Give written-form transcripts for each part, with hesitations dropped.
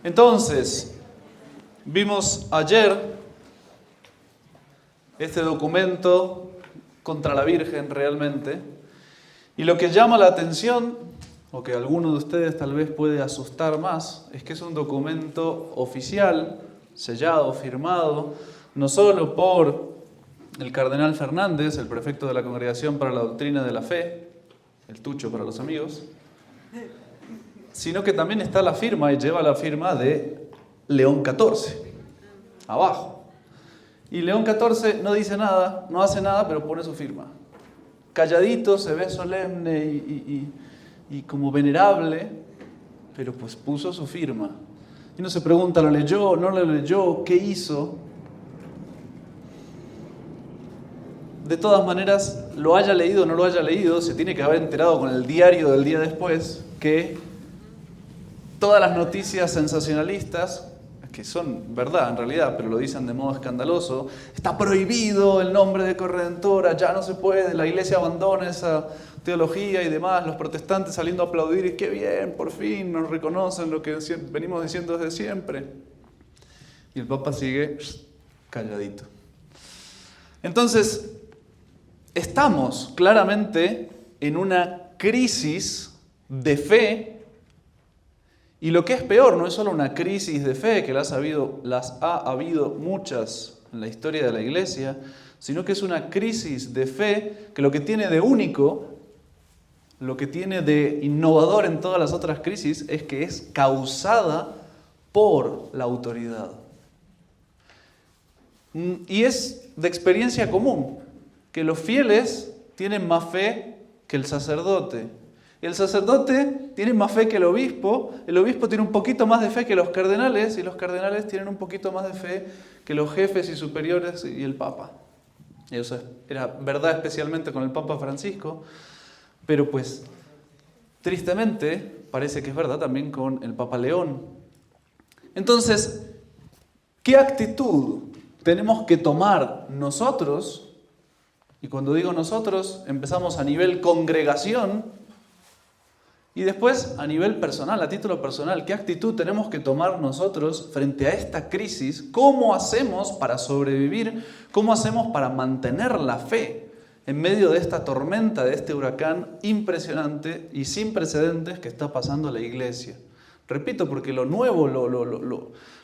Entonces, vimos ayer este documento contra la Virgen realmente, y lo que llama la atención, o que a alguno de ustedes tal vez puede asustar más, es que es un documento oficial, sellado, firmado, no solo por el cardenal Fernández, el prefecto de la Congregación para la Doctrina de la Fe, el Tucho para los amigos, sino que también está la firma y lleva la firma de León XIV, abajo. Y León XIV no dice nada, no hace nada, pero pone su firma. Calladito, se ve solemne y como venerable, pero pues puso su firma. Y uno se pregunta, ¿lo leyó? ¿No lo leyó? ¿Qué hizo? De todas maneras, lo haya leído o no lo haya leído, se tiene que haber enterado con el diario del día después que todas las noticias sensacionalistas, que son verdad en realidad, pero lo dicen de modo escandaloso, está prohibido el nombre de Corredentora, ya no se puede, la iglesia abandona esa teología y demás, los protestantes saliendo a aplaudir y qué bien, por fin nos reconocen lo que venimos diciendo desde siempre. Y el Papa sigue calladito. Entonces, estamos claramente en una crisis de fe. Y lo que es peor, no es solo una crisis de fe, que las ha habido muchas en la historia de la Iglesia, sino que es una crisis de fe que lo que tiene de único, lo que tiene de innovador en todas las otras crisis, es que es causada por la autoridad. Y es de experiencia común, que los fieles tienen más fe que el sacerdote. El sacerdote tiene más fe que el obispo tiene un poquito más de fe que los cardenales, y los cardenales tienen un poquito más de fe que los jefes y superiores y el Papa. Y eso era verdad especialmente con el Papa Francisco, pero pues tristemente parece que es verdad también con el Papa León. Entonces, ¿qué actitud tenemos que tomar nosotros? Y cuando digo nosotros, empezamos a nivel congregación, y después, a nivel personal, a título personal, ¿qué actitud tenemos que tomar nosotros frente a esta crisis? ¿Cómo hacemos para sobrevivir? ¿Cómo hacemos para mantener la fe en medio de esta tormenta, de este huracán impresionante y sin precedentes que está pasando la Iglesia? Repito, porque lo nuevo,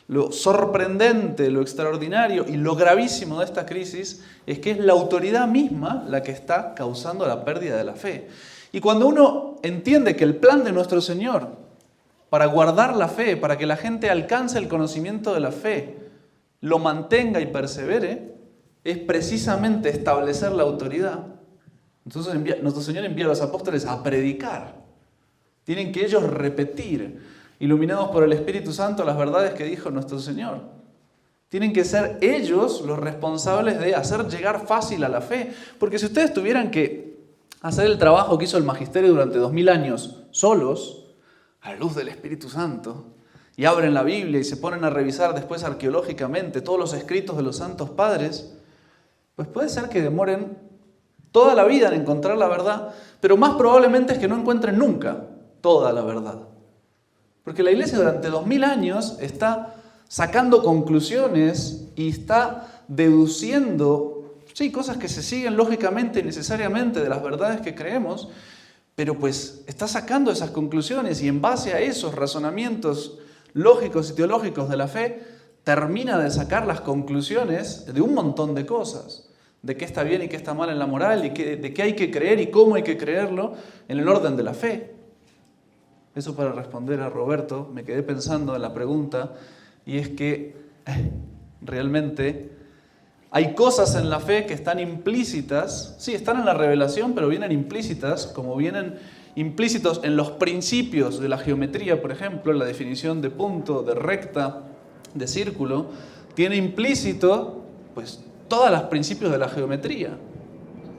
lo sorprendente, lo extraordinario y lo gravísimo de esta crisis es que es la autoridad misma la que está causando la pérdida de la fe. Y cuando uno entiende que el plan de nuestro Señor para guardar la fe, para que la gente alcance el conocimiento de la fe, lo mantenga y persevere, es precisamente establecer la autoridad. Entonces nuestro Señor envía a los apóstoles a predicar. Tienen que ellos repetir, iluminados por el Espíritu Santo, las verdades que dijo nuestro Señor. Tienen que ser ellos los responsables de hacer llegar fácil a la fe. Porque si ustedes tuvieran que hacer el trabajo que hizo el magisterio durante 2000 años solos, a la luz del Espíritu Santo, y abren la Biblia y se ponen a revisar después arqueológicamente todos los escritos de los santos padres, pues puede ser que demoren toda la vida en encontrar la verdad, pero más probablemente es que no encuentren nunca toda la verdad. Porque la Iglesia durante 2000 años está sacando conclusiones y está deduciendo sí, cosas que se siguen lógicamente y necesariamente de las verdades que creemos, pero pues está sacando esas conclusiones y en base a esos razonamientos lógicos y teológicos de la fe, termina de sacar las conclusiones de un montón de cosas, de qué está bien y qué está mal en la moral, y de qué hay que creer y cómo hay que creerlo en el orden de la fe. Eso para responder a Roberto, me quedé pensando en la pregunta, y es que realmente hay cosas en la fe que están implícitas, sí, están en la revelación, pero vienen implícitas, como vienen implícitos en los principios de la geometría, por ejemplo, en la definición de punto, de recta, de círculo, tiene implícito, pues, todos los principios de la geometría.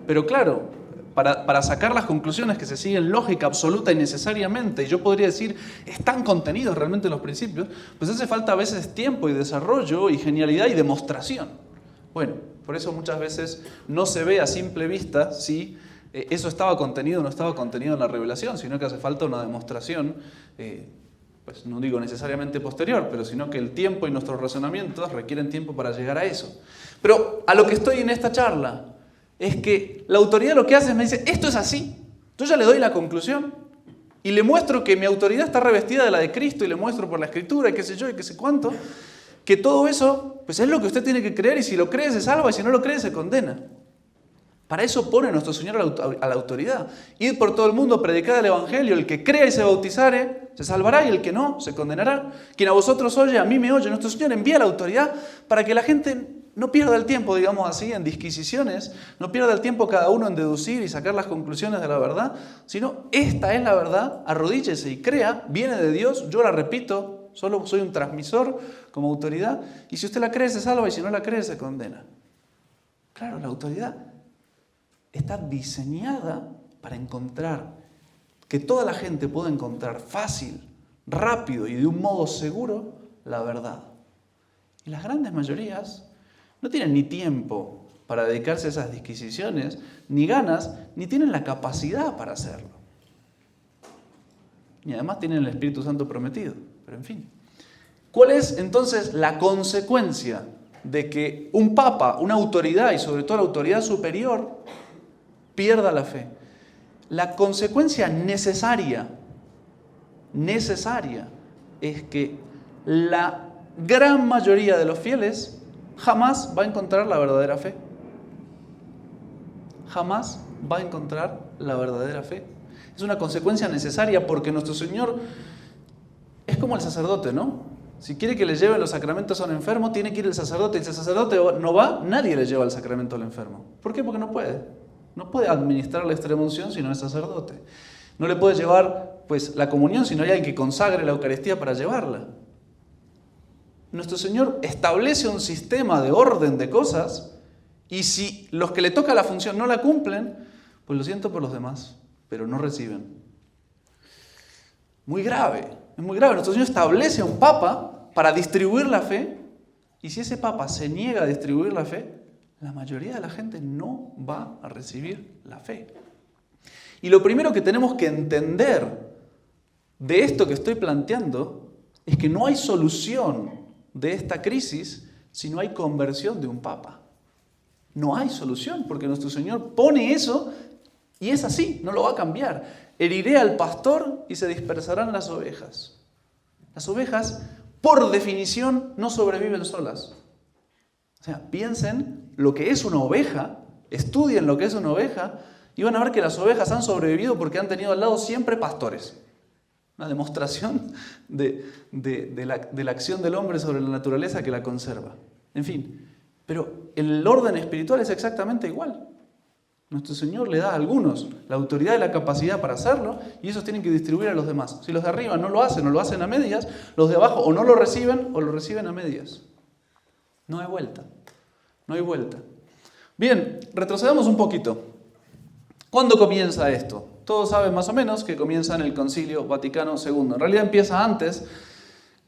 Pero claro, para sacar las conclusiones que se siguen lógica absoluta y necesariamente, y yo podría decir, están contenidos realmente en los principios, pues hace falta a veces tiempo y desarrollo y genialidad y demostración. Bueno, por eso muchas veces no se ve a simple vista si eso estaba contenido o no estaba contenido en la revelación, sino que hace falta una demostración pues no digo necesariamente posterior, pero sino que el tiempo y nuestros razonamientos requieren tiempo para llegar a eso. Pero a lo que estoy en esta charla es que la autoridad lo que hace es me dice, esto es así. Yo ya le doy la conclusión y le muestro que mi autoridad está revestida de la de Cristo y le muestro por la Escritura y qué sé yo y qué sé cuánto, que todo eso pues es lo que usted tiene que creer y si lo cree se salva y si no lo cree se condena. Para eso pone nuestro Señor a la autoridad. Ir por todo el mundo, predicar el Evangelio, el que crea y se bautizare, se salvará y el que no, se condenará. Quien a vosotros oye, a mí me oye. Nuestro Señor envía la autoridad para que la gente no pierda el tiempo, digamos así, en disquisiciones, no pierda el tiempo cada uno en deducir y sacar las conclusiones de la verdad, sino esta es la verdad, arrodíllese y crea, viene de Dios, yo la repito, solo soy un transmisor como autoridad, y si usted la cree se salva y si no la cree se condena. Claro, la autoridad está diseñada para encontrar, que toda la gente pueda encontrar fácil, rápido y de un modo seguro la verdad. Y las grandes mayorías no tienen ni tiempo para dedicarse a esas disquisiciones, ni ganas, ni tienen la capacidad para hacerlo. Y además tienen el Espíritu Santo prometido. Pero en fin, ¿cuál es entonces la consecuencia de que un papa, una autoridad y sobre todo la autoridad superior pierda la fe? La consecuencia necesaria es que la gran mayoría de los fieles jamás va a encontrar la verdadera fe. Jamás va a encontrar la verdadera fe. Es una consecuencia necesaria porque nuestro Señor es como el sacerdote, ¿no? Si quiere que le lleven los sacramentos a un enfermo, tiene que ir el sacerdote. Y si el sacerdote no va, nadie le lleva el sacramento al enfermo. ¿Por qué? Porque no puede. No puede administrar la extrema unción si no es sacerdote. No le puede llevar pues, la comunión si no hay alguien que consagre la Eucaristía para llevarla. Nuestro Señor establece un sistema de orden de cosas y si los que le toca la función no la cumplen, pues lo siento por los demás, pero no reciben. Muy grave, es muy grave. Nuestro Señor establece a un papa para distribuir la fe y si ese papa se niega a distribuir la fe, la mayoría de la gente no va a recibir la fe. Y lo primero que tenemos que entender de esto que estoy planteando es que no hay solución de esta crisis si no hay conversión de un papa. No hay solución porque nuestro Señor pone eso y es así, no lo va a cambiar. Heriré al pastor y se dispersarán las ovejas. Las ovejas, por definición, no sobreviven solas. O sea, piensen lo que es una oveja, estudien lo que es una oveja y van a ver que las ovejas han sobrevivido porque han tenido al lado siempre pastores. Una demostración de la acción del hombre sobre la naturaleza que la conserva. En fin, pero el orden espiritual es exactamente igual. Nuestro Señor le da a algunos la autoridad y la capacidad para hacerlo y esos tienen que distribuir a los demás. Si los de arriba no lo hacen o lo hacen a medias, los de abajo o no lo reciben o lo reciben a medias. No hay vuelta. No hay vuelta. Bien, retrocedamos un poquito. ¿Cuándo comienza esto? Todos saben más o menos que comienza en el Concilio Vaticano II. En realidad empieza antes,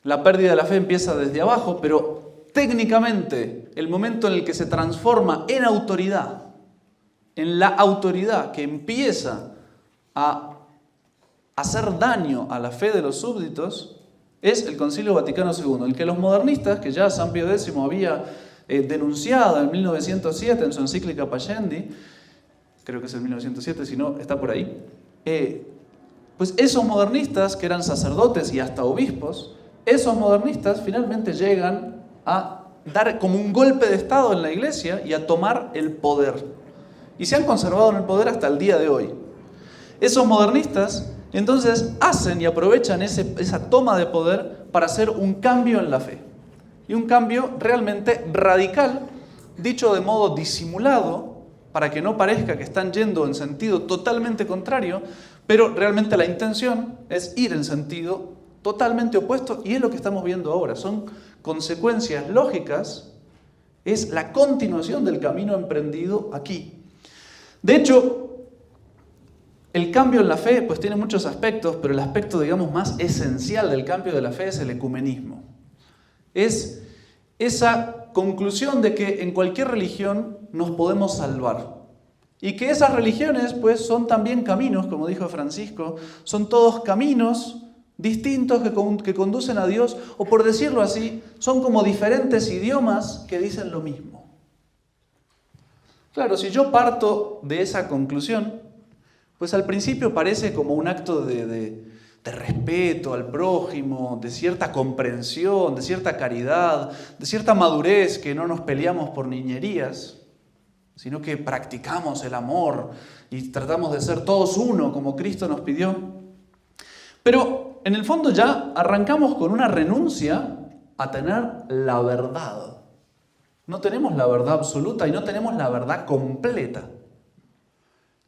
la pérdida de la fe empieza desde abajo, pero técnicamente el momento en el que se transforma en autoridad, en la autoridad que empieza a hacer daño a la fe de los súbditos, es el Concilio Vaticano II, el que los modernistas, que ya San Pío X había denunciado en 1907 en su encíclica Pascendi, creo que es el 1907, si no, está por ahí. Pues esos modernistas, que eran sacerdotes y hasta obispos, esos modernistas finalmente llegan a dar como un golpe de estado en la iglesia y a tomar el poder. Y se han conservado en el poder hasta el día de hoy. Esos modernistas, entonces, hacen y aprovechan esa toma de poder para hacer un cambio en la fe. Y un cambio realmente radical, dicho de modo disimulado, para que no parezca que están yendo en sentido totalmente contrario, pero realmente la intención es ir en sentido totalmente opuesto y es lo que estamos viendo ahora. Son consecuencias lógicas, es la continuación del camino emprendido aquí. De hecho, el cambio en la fe pues tiene muchos aspectos, pero el aspecto, digamos, más esencial del cambio de la fe es el ecumenismo. Es esa conclusión de que en cualquier religión nos podemos salvar. Y que esas religiones pues son también caminos, como dijo Francisco, son todos caminos distintos que conducen a Dios, o por decirlo así, son como diferentes idiomas que dicen lo mismo. Claro, si yo parto de esa conclusión, pues al principio parece como un acto de respeto al prójimo, de cierta comprensión, de cierta caridad, de cierta madurez, que no nos peleamos por niñerías, sino que practicamos el amor y tratamos de ser todos uno como Cristo nos pidió. Pero en el fondo ya arrancamos con una renuncia a tener la verdad. No tenemos la verdad absoluta y no tenemos la verdad completa.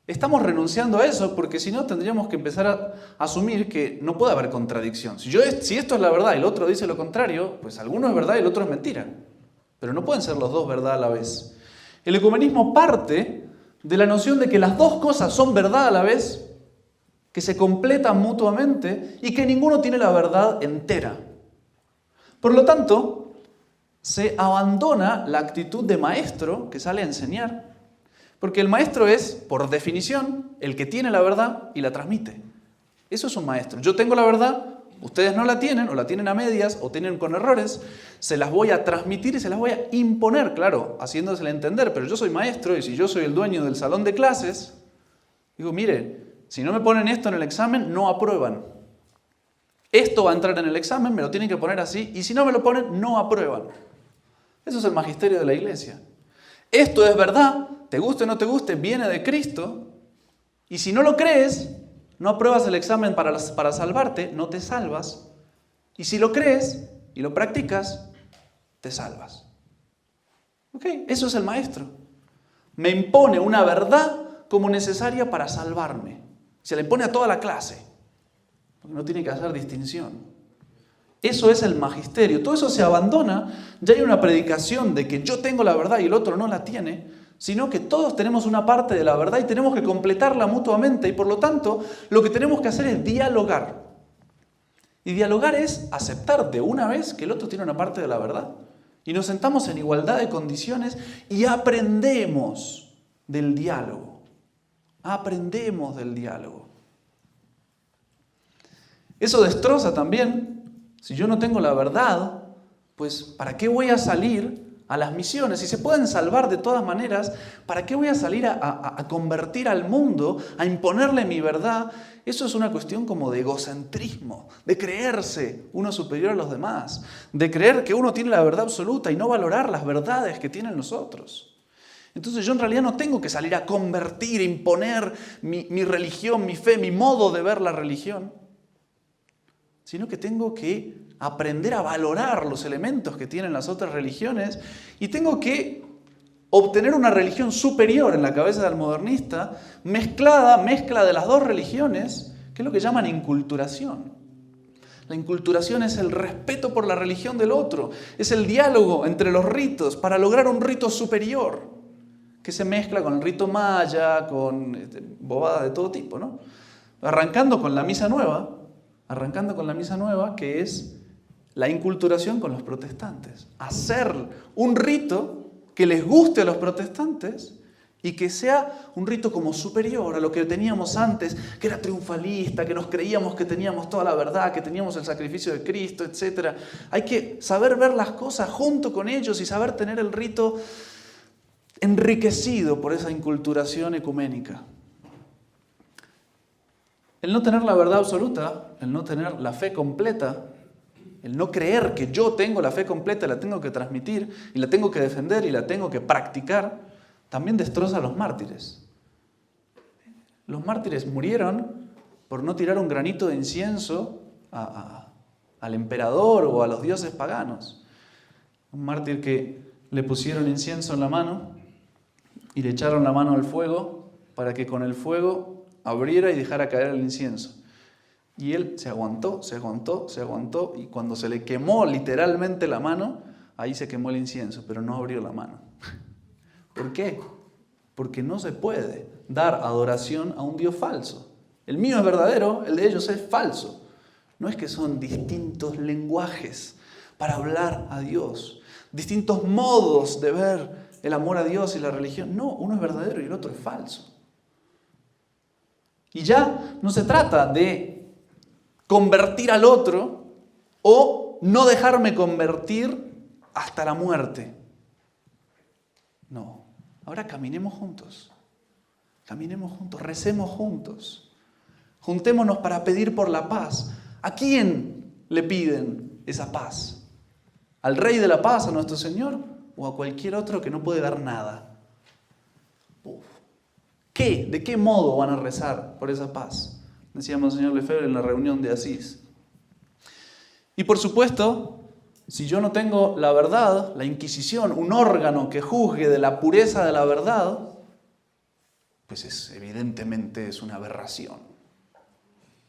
Estamos renunciando a eso porque si no tendríamos que empezar a asumir que no puede haber contradicción. Si esto es la verdad y el otro dice lo contrario, pues alguno es verdad y el otro es mentira. Pero no pueden ser los dos verdad a la vez. El ecumenismo parte de la noción de que las dos cosas son verdad a la vez, que se completan mutuamente y que ninguno tiene la verdad entera. Por lo tanto, se abandona la actitud de maestro que sale a enseñar, porque el maestro es, por definición, el que tiene la verdad y la transmite. Eso es un maestro. Yo tengo la verdad, ustedes no la tienen, o la tienen a medias, o tienen con errores, se las voy a transmitir y se las voy a imponer, claro, haciéndosela entender, pero yo soy maestro y si yo soy el dueño del salón de clases, digo, mire, si no me ponen esto en el examen, no aprueban. Esto va a entrar en el examen, me lo tienen que poner así, y si no me lo ponen, no aprueban. Eso es el magisterio de la iglesia. Esto es verdad, te guste o no te guste, viene de Cristo, y si no lo crees, no apruebas el examen para salvarte, no te salvas, y si lo crees y lo practicas, te salvas. ¿Ok? Eso es el maestro. Me impone una verdad como necesaria para salvarme. Se la impone a toda la clase, porque no tiene que hacer distinción. Eso es el magisterio. Todo eso se abandona. Ya hay una predicación de que yo tengo la verdad y el otro no la tiene, sino que todos tenemos una parte de la verdad y tenemos que completarla mutuamente. Y por lo tanto, lo que tenemos que hacer es dialogar. Y dialogar es aceptar de una vez que el otro tiene una parte de la verdad. Y nos sentamos en igualdad de condiciones y aprendemos del diálogo. Aprendemos del diálogo. Eso destroza también. Si yo no tengo la verdad, pues ¿para qué voy a salir a las misiones? Si se pueden salvar de todas maneras, ¿para qué voy a salir a convertir al mundo, a imponerle mi verdad? Eso es una cuestión como de egocentrismo, de creerse uno superior a los demás, de creer que uno tiene la verdad absoluta y no valorar las verdades que tienen los otros. Entonces yo en realidad no tengo que salir a convertir, imponer mi religión, mi fe, mi modo de ver la religión, sino que tengo que aprender a valorar los elementos que tienen las otras religiones y tengo que obtener una religión superior en la cabeza del modernista, mezcla de las dos religiones, que es lo que llaman inculturación. La inculturación es el respeto por la religión del otro, es el diálogo entre los ritos para lograr un rito superior, que se mezcla con el rito maya, con bobadas de todo tipo, ¿no? Arrancando con la misa nueva, que es la inculturación con los protestantes. Hacer un rito que les guste a los protestantes y que sea un rito como superior a lo que teníamos antes, que era triunfalista, que nos creíamos que teníamos toda la verdad, que teníamos el sacrificio de Cristo, etc. Hay que saber ver las cosas junto con ellos y saber tener el rito enriquecido por esa inculturación ecuménica. El no tener la verdad absoluta, el no tener la fe completa, el no creer que yo tengo la fe completa, la tengo que transmitir y la tengo que defender y la tengo que practicar, también destroza a los mártires. Los mártires murieron por no tirar un granito de incienso al emperador o a los dioses paganos. Un mártir que le pusieron incienso en la mano y le echaron la mano al fuego para que con el fuego abriera y dejara caer el incienso. Y él se aguantó, y cuando se le quemó literalmente la mano, ahí se quemó el incienso, pero no abrió la mano. ¿Por qué? Porque no se puede dar adoración a un Dios falso. El mío es verdadero, el de ellos es falso. No es que son distintos lenguajes para hablar a Dios, distintos modos de ver el amor a Dios y la religión. No, uno es verdadero y el otro es falso. Y ya no se trata de convertir al otro o no dejarme convertir hasta la muerte. No, ahora caminemos juntos, recemos juntos, juntémonos para pedir por la paz. ¿A quién le piden esa paz? ¿Al Rey de la Paz, a nuestro Señor, o a cualquier otro que no puede dar nada? ¿De qué modo van a rezar por esa paz? Decía Monseñor Lefebvre en la reunión de Asís. Y por supuesto, si yo no tengo la verdad, la Inquisición, un órgano que juzgue de la pureza de la verdad, pues evidentemente es una aberración.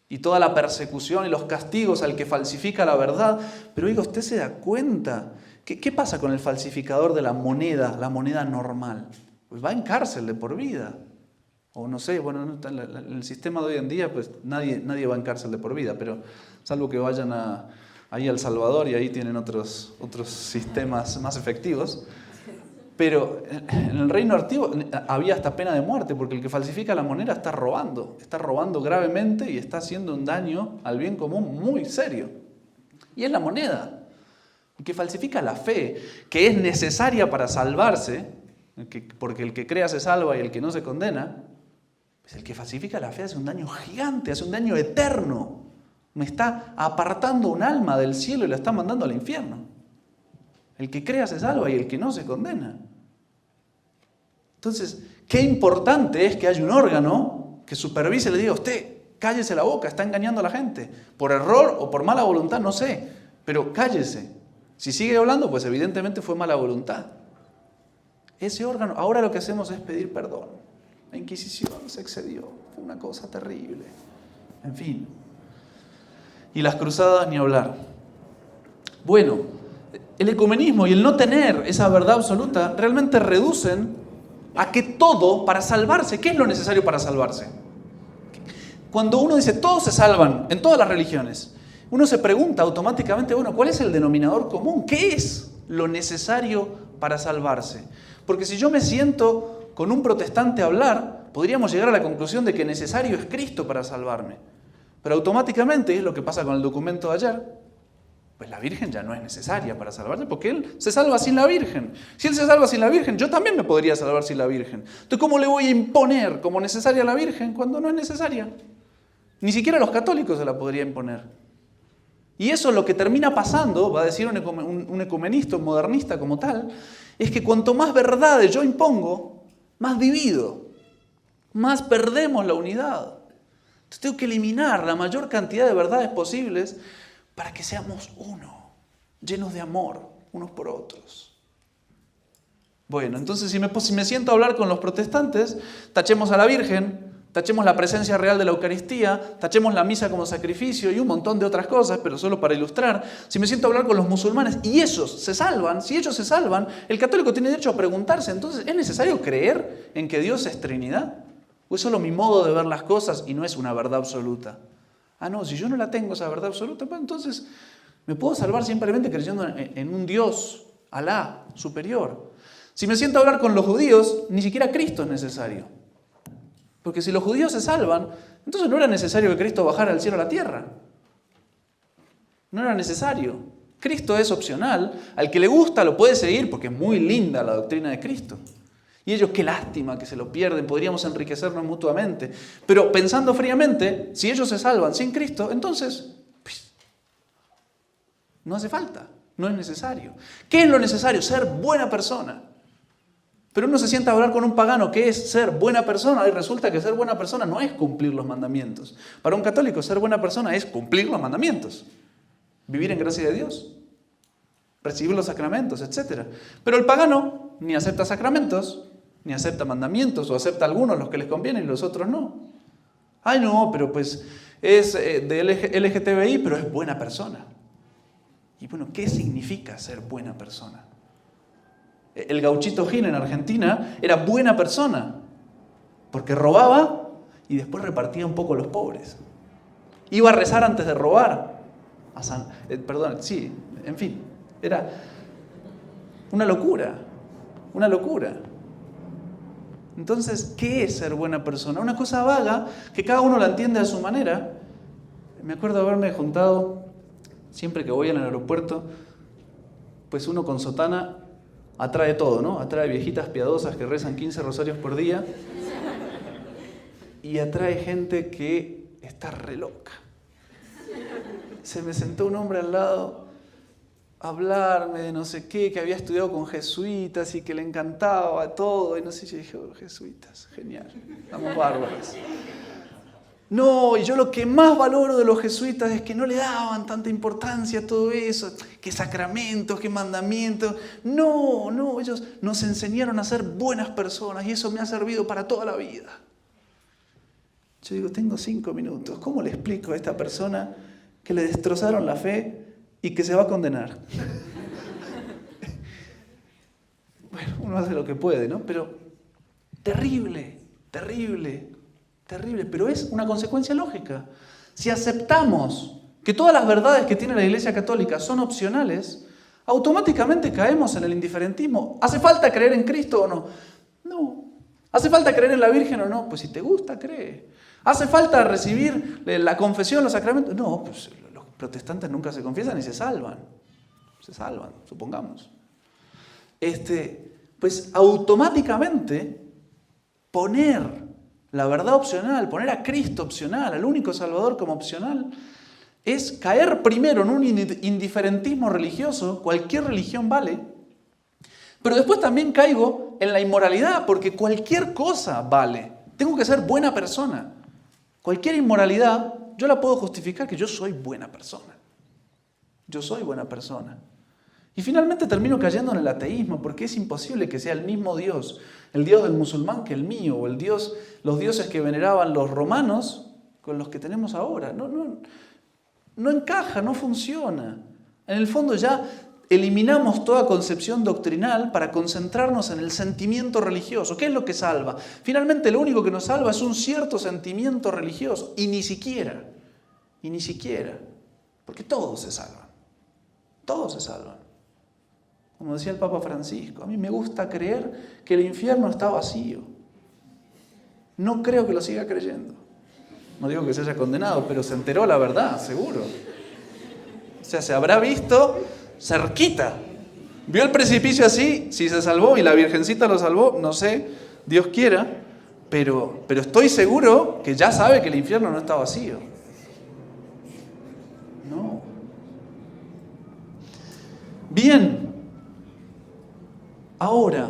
Y toda la persecución y los castigos al que falsifica la verdad. Pero oiga, ¿usted se da cuenta? ¿Qué pasa con el falsificador de la moneda normal? Pues va en cárcel de por vida. O no sé, bueno, en el sistema de hoy en día, pues nadie va en cárcel de por vida, pero salvo que vayan ahí a El Salvador y ahí tienen otros sistemas más efectivos. Pero en el reino antiguo había hasta pena de muerte, porque el que falsifica la moneda está robando gravemente y está haciendo un daño al bien común muy serio. Y es la moneda. El que falsifica la fe, que es necesaria para salvarse, porque el que crea se salva y el que no se condena, pues el que falsifica la fe hace un daño gigante, hace un daño eterno. Me está apartando un alma del cielo y la está mandando al infierno. El que crea se salva y el que no se condena. Entonces, qué importante es que haya un órgano que supervise y le diga: usted, cállese la boca, está engañando a la gente. Por error o por mala voluntad, no sé, pero cállese. Si sigue hablando, pues evidentemente fue mala voluntad. Ese órgano, ahora lo que hacemos es pedir perdón. La Inquisición se excedió, fue una cosa terrible. En fin. Y las cruzadas ni hablar. Bueno, el ecumenismo y el no tener esa verdad absoluta realmente reducen a que todo, para salvarse, ¿qué es lo necesario para salvarse? Cuando uno dice todos se salvan en todas las religiones, uno se pregunta automáticamente, bueno, ¿cuál es el denominador común? ¿Qué es lo necesario para salvarse? Porque si yo me siento con un protestante a hablar, podríamos llegar a la conclusión de que necesario es Cristo para salvarme. Pero automáticamente, es lo que pasa con el documento de ayer, pues la Virgen ya no es necesaria para salvarse, porque Él se salva sin la Virgen. Si Él se salva sin la Virgen, yo también me podría salvar sin la Virgen. Entonces, ¿cómo le voy a imponer como necesaria a la Virgen cuando no es necesaria? Ni siquiera los católicos se la podría imponer. Y eso es lo que termina pasando, va a decir un ecumenista, un modernista como tal, es que cuanto más verdades yo impongo, más divido, más perdemos la unidad. Entonces tengo que eliminar la mayor cantidad de verdades posibles para que seamos uno, llenos de amor unos por otros. Bueno, entonces si me siento a hablar con los protestantes, tachemos a la Virgen, tachemos la presencia real de la Eucaristía, tachemos la misa como sacrificio y un montón de otras cosas, pero solo para ilustrar. Si me siento a hablar con los musulmanes y esos se salvan, si ellos se salvan, el católico tiene derecho a preguntarse, entonces, ¿es necesario creer en que Dios es Trinidad? ¿O es solo mi modo de ver las cosas y no es una verdad absoluta? Ah, no, si yo no la tengo esa verdad absoluta, pues entonces me puedo salvar simplemente creyendo en un Dios, Alá, superior. Si me siento a hablar con los judíos, ni siquiera Cristo es necesario. Porque si los judíos se salvan, entonces no era necesario que Cristo bajara del cielo a la tierra. No era necesario. Cristo es opcional. Al que le gusta lo puede seguir porque es muy linda la doctrina de Cristo. Y ellos, qué lástima que se lo pierden, podríamos enriquecernos mutuamente. Pero pensando fríamente, si ellos se salvan sin Cristo, entonces pues, no hace falta, no es necesario. ¿Qué es lo necesario? Ser buena persona. Pero uno se sienta a hablar con un pagano que es ser buena persona y resulta que ser buena persona no es cumplir los mandamientos. Para un católico ser buena persona es cumplir los mandamientos, vivir en gracia de Dios, recibir los sacramentos, etc. Pero el pagano ni acepta sacramentos, ni acepta mandamientos, o acepta algunos, los que les convienen y los otros no. Ay no, pero pues es de LGTBI, pero es buena persona. Y bueno, ¿qué significa ser buena persona? El gauchito Gil en Argentina era buena persona, porque robaba y después repartía un poco a los pobres. Iba a rezar antes de robar. En fin, era una locura, una locura. Entonces, ¿qué es ser buena persona? Una cosa vaga, que cada uno la entiende a su manera. Me acuerdo haberme juntado, siempre que voy al aeropuerto, pues uno con sotana atrae todo, ¿no? Atrae viejitas piadosas que rezan 15 rosarios por día y atrae gente que está re loca. Se me sentó un hombre al lado a hablarme de no sé qué, que había estudiado con jesuitas y que le encantaba todo. Y no sé, yo dije, oh, jesuitas, genial, estamos bárbaros. No, y yo lo que más valoro de los jesuitas es que no le daban tanta importancia a todo eso, que sacramentos, que mandamientos. No, ellos nos enseñaron a ser buenas personas y eso me ha servido para toda la vida. Yo digo, tengo 5 minutos, ¿cómo le explico a esta persona que le destrozaron la fe y que se va a condenar? Bueno, uno hace lo que puede, ¿no? Pero terrible, pero es una consecuencia lógica. Si aceptamos que todas las verdades que tiene la Iglesia Católica son opcionales, automáticamente caemos en el indiferentismo. ¿Hace falta creer en Cristo o no? No. ¿Hace falta creer en la Virgen o no? Pues si te gusta, cree. ¿Hace falta recibir la confesión, los sacramentos? No, pues los protestantes nunca se confiesan y se salvan. Se salvan, supongamos. Pues automáticamente poner la verdad opcional, poner a Cristo opcional, al único Salvador como opcional, es caer primero en un indiferentismo religioso, cualquier religión vale, pero después también caigo en la inmoralidad, porque cualquier cosa vale. Tengo que ser buena persona. Cualquier inmoralidad, yo la puedo justificar que yo soy buena persona. Yo soy buena persona. Y finalmente termino cayendo en el ateísmo, porque es imposible que sea el mismo Dios, el Dios del musulmán que el mío, o los dioses que veneraban los romanos con los que tenemos ahora. No encaja, no funciona. En el fondo ya eliminamos toda concepción doctrinal para concentrarnos en el sentimiento religioso. ¿Qué es lo que salva? Finalmente lo único que nos salva es un cierto sentimiento religioso, y ni siquiera, porque todos se salvan. Como decía el Papa Francisco, a mí me gusta creer que el infierno está vacío. No creo que lo siga creyendo. No digo que se haya condenado, pero se enteró la verdad, seguro. O sea, se habrá visto cerquita. Vio el precipicio así, si se salvó y la Virgencita lo salvó, no sé, Dios quiera, pero estoy seguro que ya sabe que el infierno no está vacío. No. Bien. Ahora,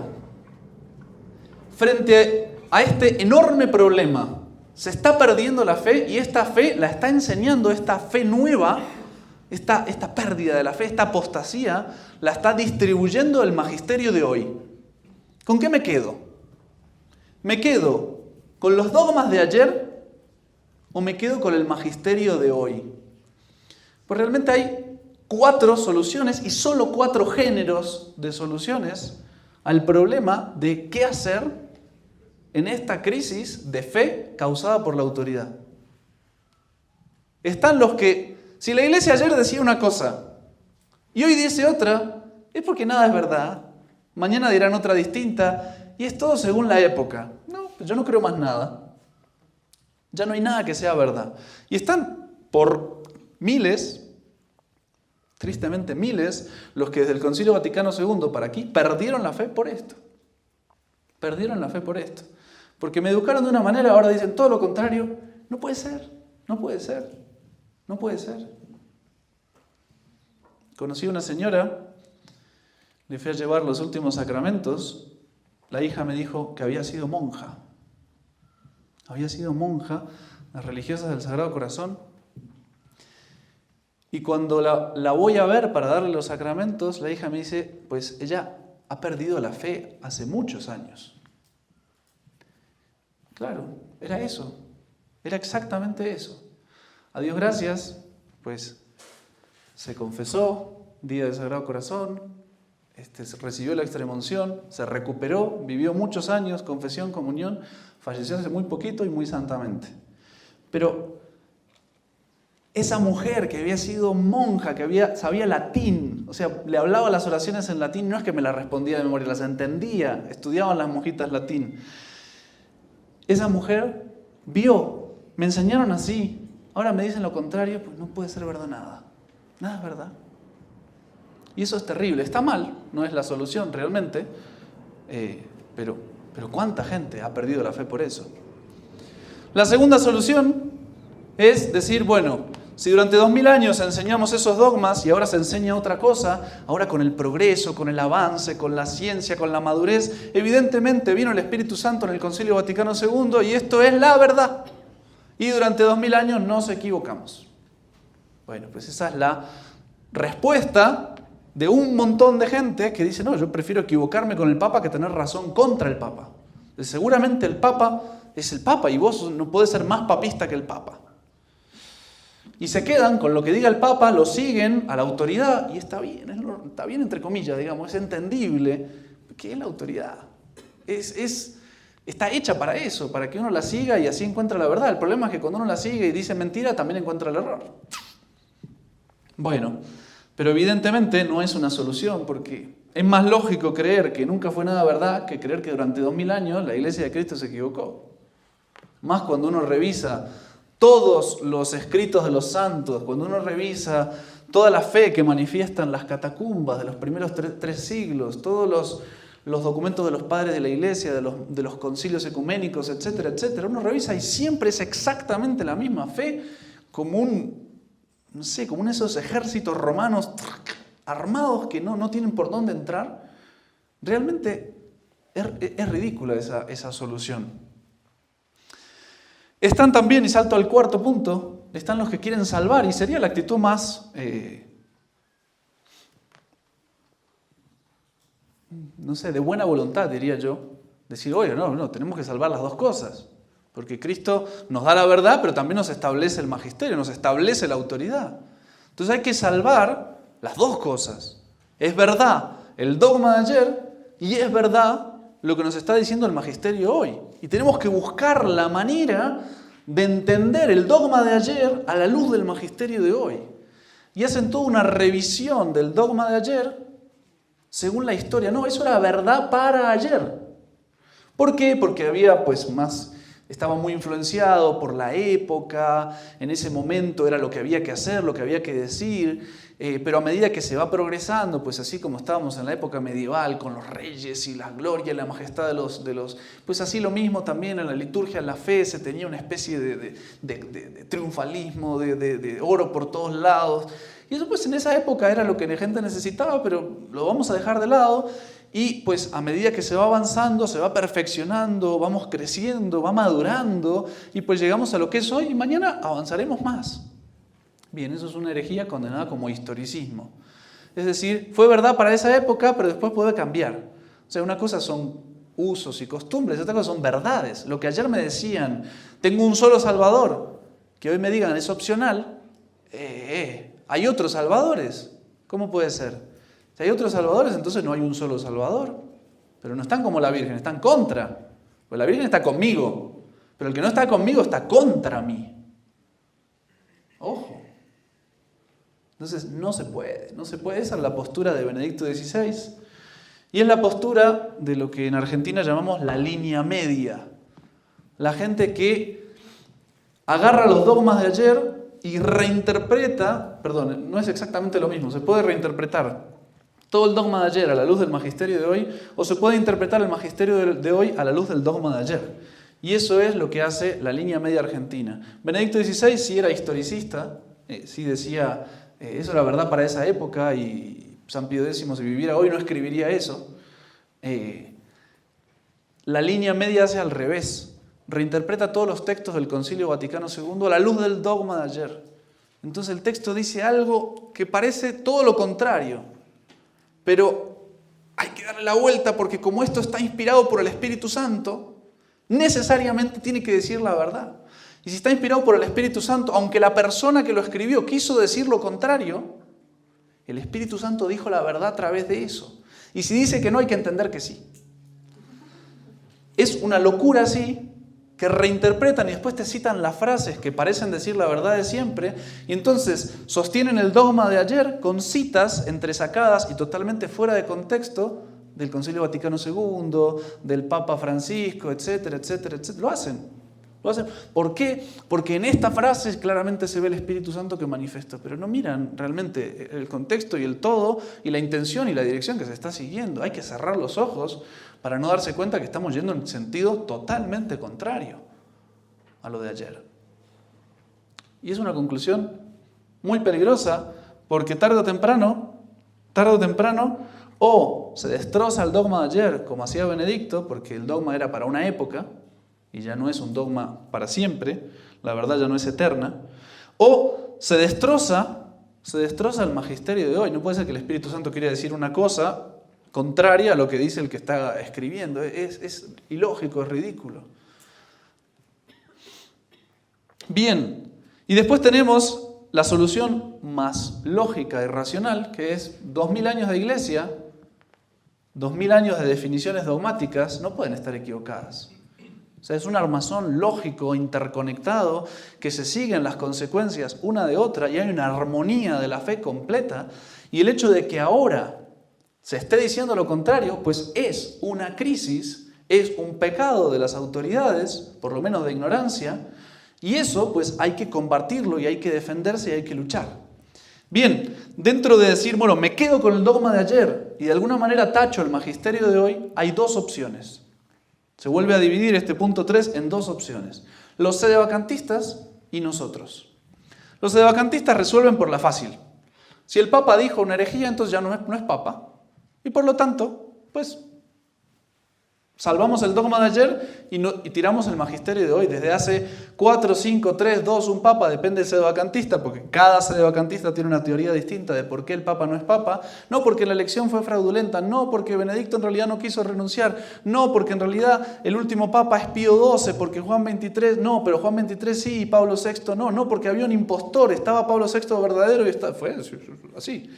frente a este enorme problema, se está perdiendo la fe y esta fe la está enseñando, esta fe nueva, esta pérdida de la fe, esta apostasía, la está distribuyendo el magisterio de hoy. ¿Con qué me quedo? ¿Me quedo con los dogmas de ayer o me quedo con el magisterio de hoy? Pues realmente hay 4 soluciones y solo 4 géneros de soluciones al problema de qué hacer en esta crisis de fe causada por la autoridad. Están los que, si la iglesia ayer decía una cosa y hoy dice otra, es porque nada es verdad. Mañana dirán otra distinta y es todo según la época. No, yo no creo más nada. Ya no hay nada que sea verdad. Y están por miles, tristemente miles, los que desde el Concilio Vaticano II para aquí perdieron la fe por esto. Porque me educaron de una manera, ahora dicen todo lo contrario. No puede ser. Conocí a una señora, le fui a llevar los últimos sacramentos. La hija me dijo que había sido monja. Las religiosas del Sagrado Corazón. Y cuando la voy a ver para darle los sacramentos, la hija me dice, pues ella ha perdido la fe hace muchos años. Claro, era eso. Era exactamente eso. A Dios gracias, pues se confesó, día del Sagrado Corazón, recibió la extremunción, se recuperó, vivió muchos años, confesión, comunión, falleció hace muy poquito y muy santamente. Pero esa mujer que había sido monja, que sabía latín, o sea, le hablaba las oraciones en latín, no es que me las respondía de memoria, las entendía, estudiaban las monjitas latín. Esa mujer vio, me enseñaron así, ahora me dicen lo contrario, pues no puede ser verdad nada. Nada es verdad. Y eso es terrible. Está mal, no es la solución realmente, pero ¿cuánta gente ha perdido la fe por eso? La segunda solución es decir, bueno, si durante 2000 años enseñamos esos dogmas y ahora se enseña otra cosa, ahora con el progreso, con el avance, con la ciencia, con la madurez, evidentemente vino el Espíritu Santo en el Concilio Vaticano II y esto es la verdad. Y durante 2000 años nos equivocamos. Bueno, pues esa es la respuesta de un montón de gente que dice, no, yo prefiero equivocarme con el Papa que tener razón contra el Papa. Seguramente el Papa es el Papa y vos no podés ser más papista que el Papa. Y se quedan con lo que diga el Papa, lo siguen a la autoridad y está bien entre comillas, digamos, es entendible. ¿Qué es la autoridad? Está hecha para eso, para que uno la siga y así encuentra la verdad. El problema es que cuando uno la sigue y dice mentira, también encuentra el error. Bueno, pero evidentemente no es una solución porque es más lógico creer que nunca fue nada verdad que creer que durante 2000 años la Iglesia de Cristo se equivocó. Más cuando uno revisa todos los escritos de los santos, cuando uno revisa toda la fe que manifiestan las catacumbas de los primeros tres siglos, todos los documentos de los padres de la Iglesia, de los concilios ecuménicos, etcétera, etcétera, uno revisa y siempre es exactamente la misma fe, como como esos ejércitos romanos armados que no tienen por dónde entrar. Realmente es ridícula esa solución. Están también, y salto al cuarto punto, están los que quieren salvar, y sería la actitud más, de buena voluntad, diría yo. Decir, oye, no, tenemos que salvar las dos cosas. Porque Cristo nos da la verdad, pero también nos establece el magisterio, nos establece la autoridad. Entonces hay que salvar las dos cosas. Es verdad el dogma de ayer y es verdad lo que nos está diciendo el magisterio hoy. Y tenemos que buscar la manera de entender el dogma de ayer a la luz del magisterio de hoy. Y hacen toda una revisión del dogma de ayer según la historia. No, eso era verdad para ayer. ¿Por qué? Porque había estaba muy influenciado por la época, en ese momento era lo que había que hacer, lo que había que decir, pero a medida que se va progresando, pues así como estábamos en la época medieval, con los reyes y la gloria y la majestad de los pues así lo mismo también en la liturgia, en la fe, se tenía una especie de triunfalismo, de oro por todos lados, y eso pues en esa época era lo que la gente necesitaba, pero lo vamos a dejar de lado. Y pues a medida que se va avanzando, se va perfeccionando, vamos creciendo, va madurando y pues llegamos a lo que es hoy y mañana avanzaremos más. Bien, eso es una herejía condenada como historicismo. Es decir, fue verdad para esa época, pero después puede cambiar. O sea, una cosa son usos y costumbres, otra cosa son verdades. Lo que ayer me decían, tengo un solo Salvador, que hoy me digan es opcional, hay otros salvadores. ¿Cómo puede ser? Si hay otros salvadores, entonces no hay un solo salvador. Pero no están como la Virgen, están contra. Pues la Virgen está conmigo, pero el que no está conmigo está contra mí. Ojo. Entonces no se puede. Esa es la postura de Benedicto XVI. Y es la postura de lo que en Argentina llamamos la línea media. La gente que agarra los dogmas de ayer y reinterpreta, no es exactamente lo mismo, se puede reinterpretar todo el dogma de ayer a la luz del magisterio de hoy, o se puede interpretar el magisterio de hoy a la luz del dogma de ayer. Y eso es lo que hace la línea media argentina. Benedicto XVI sí era historicista, sí decía, eso era verdad para esa época, y San Pío X, si viviera hoy, no escribiría eso. La línea media hace al revés, reinterpreta todos los textos del Concilio Vaticano II a la luz del dogma de ayer. Entonces el texto dice algo que parece todo lo contrario. Pero hay que darle la vuelta porque como esto está inspirado por el Espíritu Santo, necesariamente tiene que decir la verdad. Y si está inspirado por el Espíritu Santo, aunque la persona que lo escribió quiso decir lo contrario, el Espíritu Santo dijo la verdad a través de eso. Y si dice que no, hay que entender que sí. Es una locura así, que reinterpretan y después te citan las frases que parecen decir la verdad de siempre, y entonces sostienen el dogma de ayer con citas entresacadas y totalmente fuera de contexto del Concilio Vaticano II, del Papa Francisco, etcétera, etcétera, etcétera. Lo hacen. Lo hacen. ¿Por qué? Porque en esta frase claramente se ve el Espíritu Santo que manifiesta, pero no miran realmente el contexto y el todo y la intención y la dirección que se está siguiendo. Hay que cerrar los ojos para no darse cuenta que estamos yendo en sentido totalmente contrario a lo de ayer. Y es una conclusión muy peligrosa porque tarde o temprano, o se destroza el dogma de ayer, como hacía Benedicto, porque el dogma era para una época, y ya no es un dogma para siempre, la verdad ya no es eterna, o se destroza el magisterio de hoy. No puede ser que el Espíritu Santo quiera decir una cosa contraria a lo que dice el que está escribiendo. Es ilógico, es ridículo. Bien, y después tenemos la solución más lógica y racional, que es 2000 años de iglesia, 2000 años de definiciones dogmáticas, no pueden estar equivocadas. O sea, es un armazón lógico, interconectado, que se siguen las consecuencias una de otra y hay una armonía de la fe completa. Y el hecho de que ahora se esté diciendo lo contrario, pues es una crisis, es un pecado de las autoridades, por lo menos de ignorancia, y eso pues hay que combatirlo y hay que defenderse y hay que luchar. Bien, dentro de decir, bueno, me quedo con el dogma de ayer y de alguna manera tacho el magisterio de hoy, hay dos opciones. Se vuelve a dividir este punto 3 en dos opciones. Los sedevacantistas y nosotros. Los sedevacantistas resuelven por la fácil. Si el Papa dijo una herejía, entonces ya no es Papa. Y por lo tanto, pues salvamos el dogma de ayer y tiramos el magisterio de hoy. Desde hace 4, 5, 3, 2, un Papa, depende del sedevacantista, porque cada sedevacantista tiene una teoría distinta de por qué el Papa no es Papa. No porque la elección fue fraudulenta, no porque Benedicto en realidad no quiso renunciar, no porque en realidad el último Papa es Pío XII, porque Juan XXIII no, pero Juan XXIII sí y Pablo VI no porque había un impostor, estaba Pablo VI verdadero y fue así.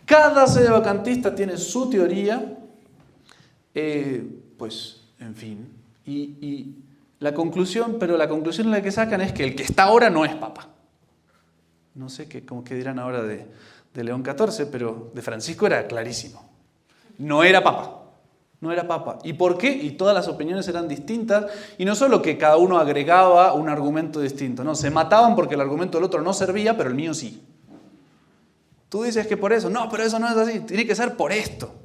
Cada sedevacantista tiene su teoría. Pues, en fin, y la conclusión en la que sacan es que el que está ahora no es Papa. No sé qué dirán ahora de León XIV, pero de Francisco era clarísimo. No era Papa. ¿Y por qué? Y todas las opiniones eran distintas, y no solo que cada uno agregaba un argumento distinto, no, se mataban porque el argumento del otro no servía, pero el mío sí. Tú dices que por eso, no, pero eso no es así, tiene que ser por esto.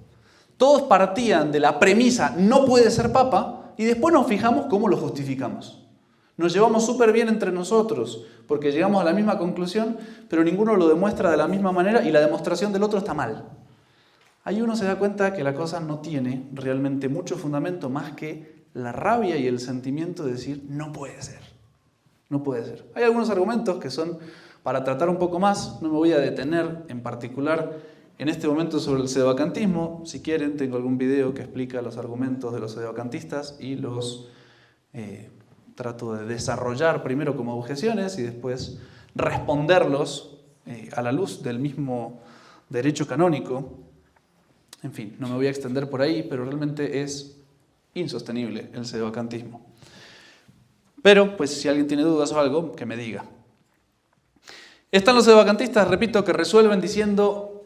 Todos partían de la premisa, no puede ser Papa, y después nos fijamos cómo lo justificamos. Nos llevamos súper bien entre nosotros, porque llegamos a la misma conclusión, pero ninguno lo demuestra de la misma manera y la demostración del otro está mal. Ahí uno se da cuenta que la cosa no tiene realmente mucho fundamento más que la rabia y el sentimiento de decir, no puede ser. No puede ser. Hay algunos argumentos que son para tratar un poco más, no me voy a detener en particular en este momento sobre el sedevacantismo. Si quieren, tengo algún video que explica los argumentos de los sedevacantistas y los trato de desarrollar primero como objeciones y después responderlos a la luz del mismo derecho canónico. En fin, no me voy a extender por ahí, pero realmente es insostenible el sedevacantismo. Pero, pues, si alguien tiene dudas o algo, que me diga. Están los sedevacantistas, repito, que resuelven diciendo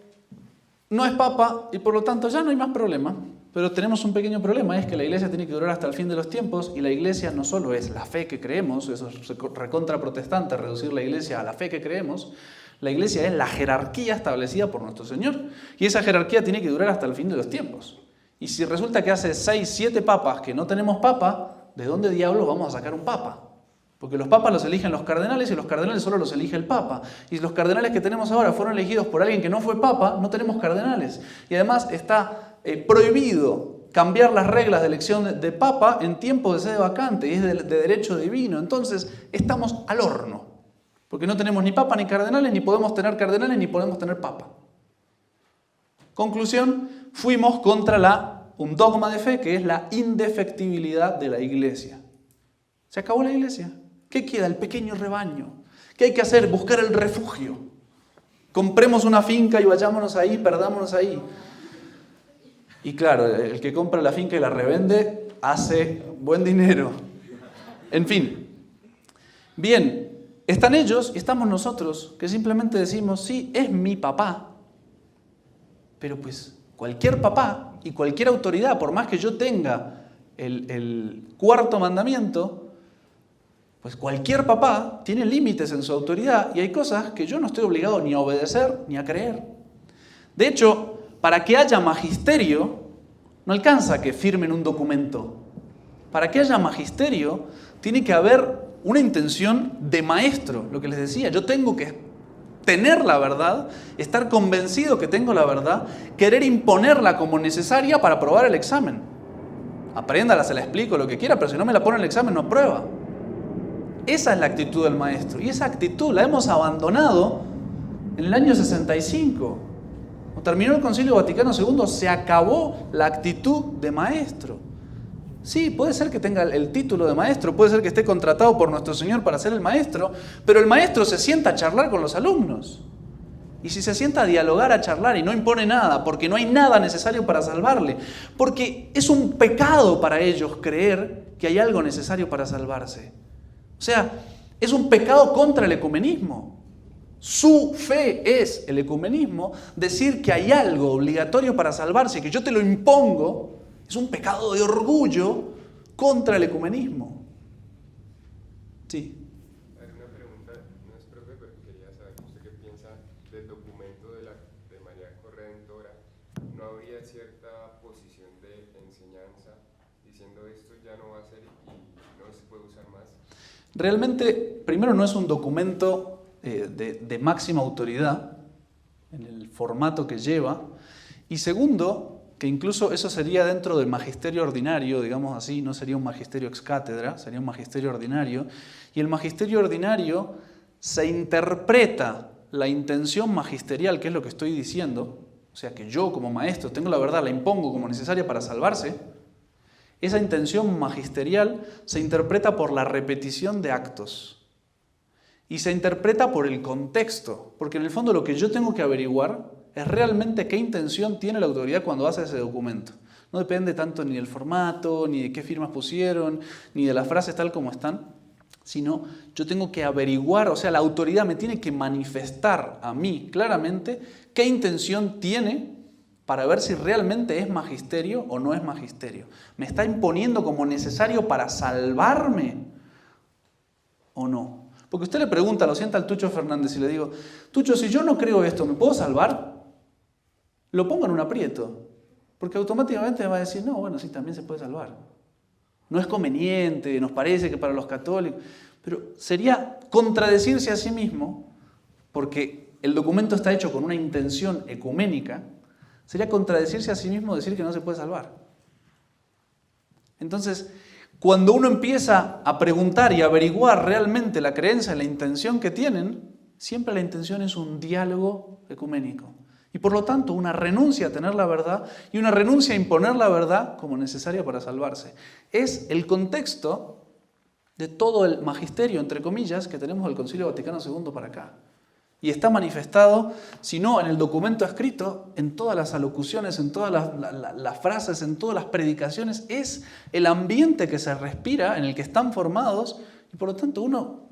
no es Papa y por lo tanto ya no hay más problema, pero tenemos un pequeño problema, es que la iglesia tiene que durar hasta el fin de los tiempos y la iglesia no solo es la fe que creemos, eso es recontra protestante, reducir la iglesia a la fe que creemos, la iglesia es la jerarquía establecida por nuestro Señor y esa jerarquía tiene que durar hasta el fin de los tiempos. Y si resulta que hace 6, 7 papas que no tenemos papa, ¿de dónde diablos vamos a sacar un papa? Porque los papas los eligen los cardenales y los cardenales solo los elige el papa. Y si los cardenales que tenemos ahora fueron elegidos por alguien que no fue papa, no tenemos cardenales. Y además está prohibido cambiar las reglas de elección de papa en tiempo de sede vacante, y es de derecho divino. Entonces estamos al horno, porque no tenemos ni papa ni cardenales, ni podemos tener cardenales, ni podemos tener papa. Conclusión, fuimos contra un dogma de fe que es la indefectibilidad de la iglesia. Se acabó la iglesia. ¿Qué queda? El pequeño rebaño. ¿Qué hay que hacer? Buscar el refugio. Compremos una finca y vayámonos ahí, perdámonos ahí. Y claro, el que compra la finca y la revende hace buen dinero. En fin. Bien, están ellos y estamos nosotros, que simplemente decimos, sí, es mi papá. Pero pues cualquier papá y cualquier autoridad, por más que yo tenga el cuarto mandamiento, Pues cualquier papá tiene límites en su autoridad y hay cosas que yo no estoy obligado ni a obedecer ni a creer. De hecho, para que haya magisterio, no alcanza que firmen un documento. Para que haya magisterio, tiene que haber una intención de maestro, lo que les decía. Yo tengo que tener la verdad, estar convencido que tengo la verdad, querer imponerla como necesaria para aprobar el examen. Apréndala, se la explico, lo que quiera, pero si no me la pone en el examen no aprueba. Esa es la actitud del maestro. Y esa actitud la hemos abandonado en el año 65. Cuando terminó el Concilio Vaticano II, se acabó la actitud de maestro. Sí, puede ser que tenga el título de maestro, puede ser que esté contratado por nuestro Señor para ser el maestro, pero el maestro se sienta a charlar con los alumnos. Y si se sienta a dialogar, a charlar y no impone nada, porque no hay nada necesario para salvarle, porque es un pecado para ellos creer que hay algo necesario para salvarse. O sea, es un pecado contra el ecumenismo. Su fe es el ecumenismo, decir que hay algo obligatorio para salvarse, que yo te lo impongo, es un pecado de orgullo contra el ecumenismo. Sí. Una pregunta, no es profe, pero quería saber usted qué piensa del documento de María Corredentora. ¿No habría cierta posición de enseñanza diciendo esto ya no va a ser y no se puede usar más? Realmente, primero no es un documento de máxima autoridad en el formato que lleva, y segundo, que incluso eso sería dentro del magisterio ordinario, digamos así, no sería un magisterio ex cátedra, sería un magisterio ordinario, y el magisterio ordinario se interpreta la intención magisterial, que es lo que estoy diciendo, o sea que yo como maestro tengo la verdad, la impongo como necesaria para salvarse. Esa intención magisterial se interpreta por la repetición de actos y se interpreta por el contexto, porque en el fondo lo que yo tengo que averiguar es realmente qué intención tiene la autoridad cuando hace ese documento. No depende tanto ni del formato, ni de qué firmas pusieron, ni de las frases tal como están, sino yo tengo que averiguar, o sea, la autoridad me tiene que manifestar a mí claramente qué intención tiene para ver si realmente es magisterio o no es magisterio. ¿Me está imponiendo como necesario para salvarme o no? Porque usted le pregunta, lo sienta al Tucho Fernández y le digo, Tucho, si yo no creo esto, ¿me puedo salvar? Lo pongo en un aprieto, porque automáticamente me va a decir, no, bueno, sí, también se puede salvar. No es conveniente, nos parece que para los católicos, pero sería contradecirse a sí mismo, porque el documento está hecho con una intención ecuménica, sería contradecirse a sí mismo decir que no se puede salvar. Entonces, cuando uno empieza a preguntar y a averiguar realmente la creencia y la intención que tienen, siempre la intención es un diálogo ecuménico. Y por lo tanto, una renuncia a tener la verdad y una renuncia a imponer la verdad como necesaria para salvarse. Es el contexto de todo el magisterio, entre comillas, que tenemos del Concilio Vaticano II para acá. Y está manifestado, si no en el documento escrito, en todas las alocuciones, en todas las frases, en todas las predicaciones. Es el ambiente que se respira, en el que están formados, y por lo tanto uno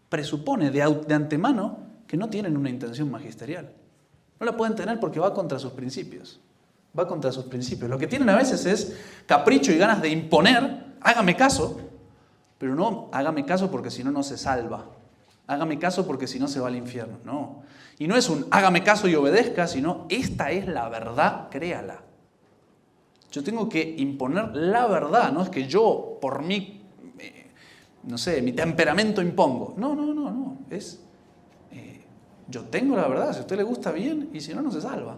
presupone de antemano que no tienen una intención magisterial. No la pueden tener porque va contra sus principios. Va contra sus principios. Lo que tienen a veces es capricho y ganas de imponer, hágame caso, pero no hágame caso porque si no, no se salva. Hágame caso porque si no se va al infierno. No. Y no es un hágame caso y obedezca, sino esta es la verdad, créala. Yo tengo que imponer la verdad, no es que yo por mí, no sé, mi temperamento impongo. No. Es... yo tengo la verdad, si a usted le gusta bien, y si no, no se salva.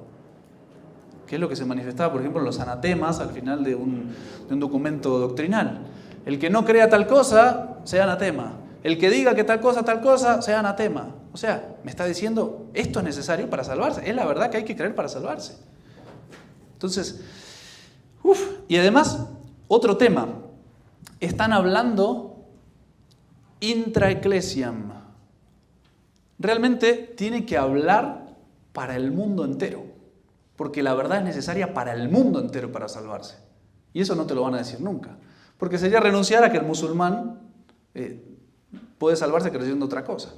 Que es lo que se manifestaba, por ejemplo, en los anatemas al final de un documento doctrinal. El que no crea tal cosa, sea anatema. El que diga que tal cosa, sea anatema. O sea, me está diciendo, esto es necesario para salvarse. Es la verdad que hay que creer para salvarse. Entonces, y además, otro tema. Están hablando intraeclesiam. Realmente tiene que hablar para el mundo entero, porque la verdad es necesaria para el mundo entero para salvarse. Y eso no te lo van a decir nunca, porque sería renunciar a que el musulmán puede salvarse creyendo otra cosa.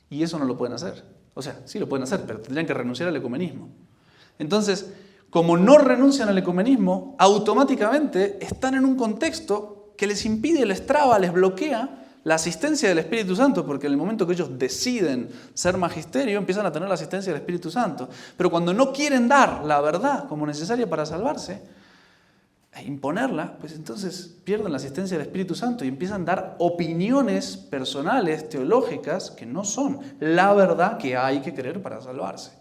Y eso no lo pueden hacer. O sea, sí lo pueden hacer, pero tendrían que renunciar al ecumenismo. Entonces, como no renuncian al ecumenismo, automáticamente están en un contexto que les impide, les traba, les bloquea la asistencia del Espíritu Santo, porque en el momento que ellos deciden ser magisterio, empiezan a tener la asistencia del Espíritu Santo. Pero cuando no quieren dar la verdad como necesaria para salvarse, e imponerla, pues entonces pierden la asistencia del Espíritu Santo y empiezan a dar opiniones personales, teológicas, que no son la verdad que hay que creer para salvarse.